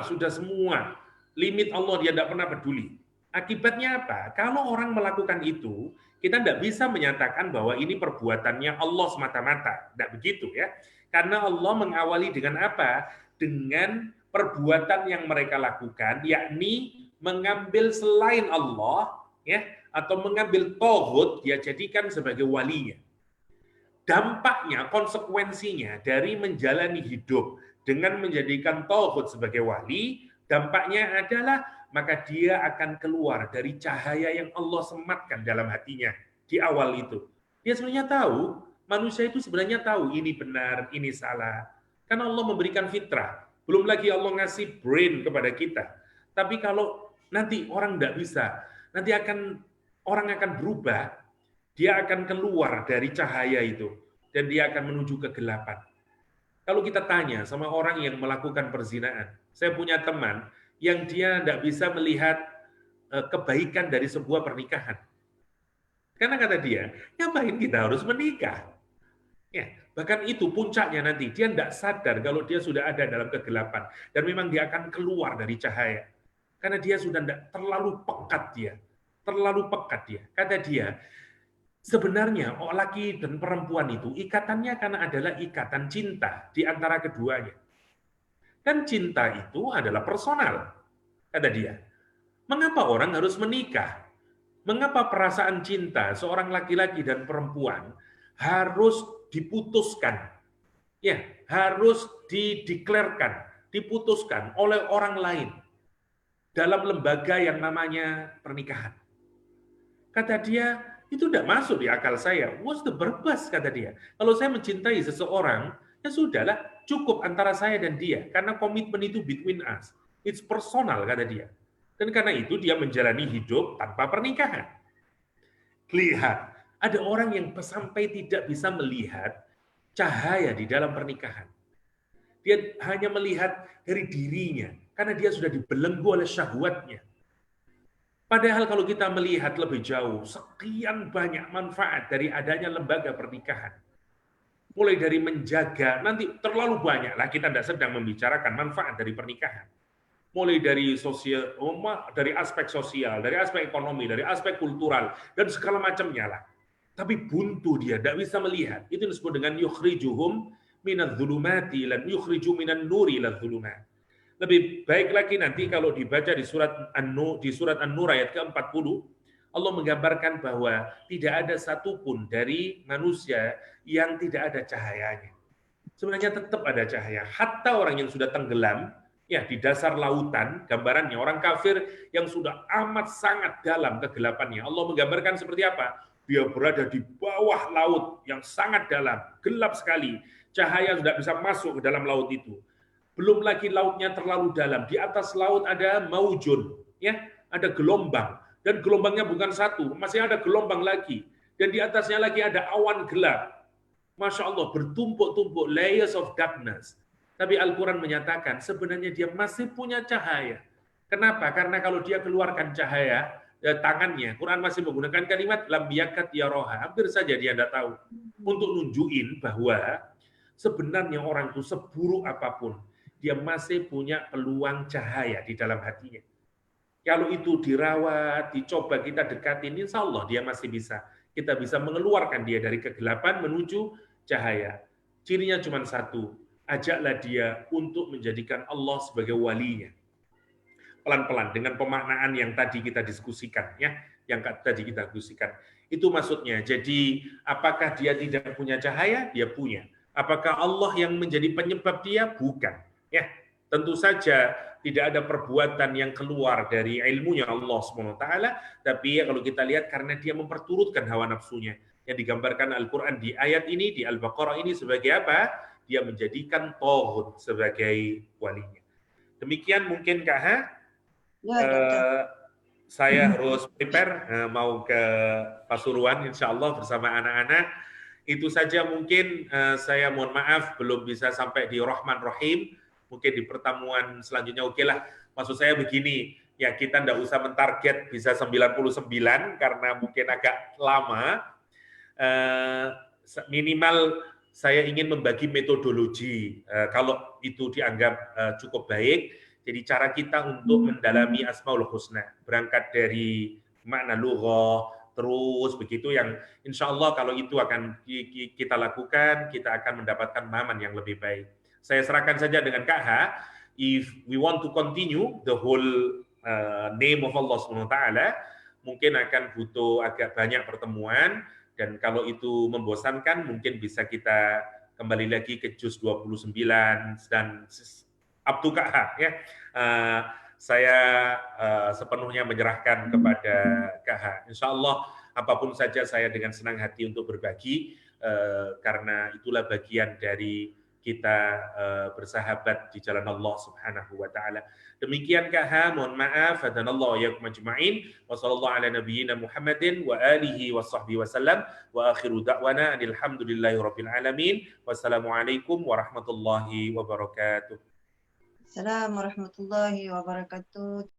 limit Allah dia tidak pernah peduli. Akibatnya apa? Kalau orang melakukan itu, kita tidak bisa menyatakan bahwa ini perbuatannya Allah semata-mata. Tidak begitu ya. Karena Allah mengawali dengan apa? Dengan perbuatan yang mereka lakukan, yakni mengambil selain Allah, ya, atau mengambil Taghut, dia jadikan sebagai walinya. Dampaknya, konsekuensinya dari menjalani hidup dengan menjadikan Taghut sebagai wali, dampaknya adalah maka dia akan keluar dari cahaya yang Allah sematkan dalam hatinya di awal itu. Dia sebenarnya tahu, manusia itu sebenarnya tahu ini benar, ini salah. Karena Allah memberikan fitrah. Belum lagi Allah ngasih brain kepada kita. Tapi kalau nanti orang tidak bisa, nanti orang akan berubah, dia akan keluar dari cahaya itu, dan dia akan menuju kegelapan. Kalau kita tanya sama orang yang melakukan perzinaan, saya punya teman yang dia tidak bisa melihat kebaikan dari sebuah pernikahan. Karena kata dia, ngapain kita harus menikah? Ya, bahkan itu puncaknya nanti, dia tidak sadar kalau dia sudah ada dalam kegelapan. Dan memang dia akan keluar dari cahaya. Karena dia sudah tidak terlalu pekat dia. Terlalu pekat dia. Kata dia, sebenarnya laki dan perempuan itu ikatannya karena adalah ikatan cinta di antara keduanya. Kan cinta itu adalah personal, kata dia. Mengapa orang harus menikah? Mengapa perasaan cinta seorang laki-laki dan perempuan harus diputuskan? Ya, harus dideklarkan, diputuskan oleh orang lain dalam lembaga yang namanya pernikahan. Kata dia, itu tidak masuk di akal saya. What's the purpose, kata dia. Kalau saya mencintai seseorang, ya sudahlah, cukup antara saya dan dia. Karena komitmen itu between us. It's personal, kata dia. Dan karena itu dia menjalani hidup tanpa pernikahan. Lihat, ada orang yang sampai tidak bisa melihat cahaya di dalam pernikahan. Dia hanya melihat dari dirinya, karena dia sudah dibelenggu oleh syahwatnya. Padahal kalau kita melihat lebih jauh, sekian banyak manfaat dari adanya lembaga pernikahan. Mulai dari menjaga, nanti terlalu banyak lah kita tidak sedang membicarakan manfaat dari pernikahan. Mulai dari sosial, dari aspek sosial, dari aspek ekonomi, dari aspek kultural, dan segala macamnya lah. tapi buntu dia, tidak bisa melihat. Itu disebut dengan yukhrijuhum minadh-dhulumati lan yukhriju minan nuri iladh-dhulumat. Lebih baik lagi nanti kalau dibaca di surat An-Nur ayat ke-40, Allah menggambarkan bahwa tidak ada satupun dari manusia yang tidak ada cahayanya. Sebenarnya tetap ada cahaya. Hatta orang yang sudah tenggelam, ya di dasar lautan, gambarannya orang kafir yang sudah amat sangat dalam kegelapannya. Allah menggambarkan seperti apa? Dia berada di bawah laut yang sangat dalam, gelap sekali. Cahaya sudah bisa masuk ke dalam laut itu. Belum lagi lautnya terlalu dalam. Di atas laut ada maujun, ya, ada gelombang. Dan gelombangnya bukan satu, masih ada gelombang lagi. Dan di atasnya lagi ada awan gelap. Masya Allah, bertumpuk-tumpuk, layers of darkness. Tapi Al-Quran menyatakan sebenarnya dia masih punya cahaya. Kenapa? Karena kalau dia keluarkan cahaya, tangannya, Quran masih menggunakan kalimat lam yakat yaroha. Hampir saja dia tidak tahu. Untuk nunjukin bahwa sebenarnya orang itu seburuk apapun, dia masih punya peluang cahaya di dalam hatinya. Kalau itu dirawat, dicoba kita dekatin, insya Allah dia masih bisa. Kita bisa mengeluarkan dia dari kegelapan menuju cahaya. Cirinya cuma satu, ajaklah dia untuk menjadikan Allah sebagai walinya. Pelan-pelan, dengan pemaknaan yang tadi kita diskusikan, ya, yang tadi kita diskusikan. Itu maksudnya. Jadi, apakah dia tidak punya cahaya? Dia punya. Apakah Allah yang menjadi penyebab dia? Bukan. Ya, tentu saja tidak ada perbuatan yang keluar dari ilmunya Allah SWT, tapi ya kalau kita lihat karena dia memperturutkan hawa nafsunya. Yang digambarkan Al-Quran di ayat ini, di Al-Baqarah ini sebagai apa? Dia menjadikan Taghut sebagai walinya. Demikian mungkin Kak Ha. Ya, Dokter. Saya harus prepare mau ke Pasuruan insya Allah bersama anak-anak. Itu saja mungkin saya mohon maaf belum bisa sampai di Rahman Rahim. Mungkin di pertemuan selanjutnya oke lah. Maksud saya begini, ya kita tidak usah mentarget bisa 99 karena mungkin agak lama. Minimal saya ingin membagi metodologi. Kalau itu dianggap cukup baik, jadi cara kita untuk mendalami Asmaul Husna. Berangkat dari makna lughah, terus begitu yang insya Allah kalau itu akan kita lakukan, kita akan mendapatkan pemahaman yang lebih baik. Saya serahkan saja dengan Kak Ha. If we want to continue the whole name of Allah SWT, mungkin akan butuh agak banyak pertemuan, dan kalau itu membosankan, mungkin bisa kita kembali lagi ke juz 29 dan up to Kak Ha. Ya. Saya sepenuhnya menyerahkan kepada Kak Ha. Insya Allah apapun saja saya dengan senang hati untuk berbagi, karena itulah bagian dari kita bersahabat di jalan Allah Subhanahu wa taala. Demikian Kak Ha, mohon maaf, hadanallahu wa iyyakum ajma'in. Wa sallallahu ala nabiyyina Muhammadin wa alihi wa sahbihi wasallam wa akhiru da'wana alhamdulillahi rabbil alamin. Wassalamualaikum warahmatullahi wabarakatuh. Assalamualaikum warahmatullahi wabarakatuh.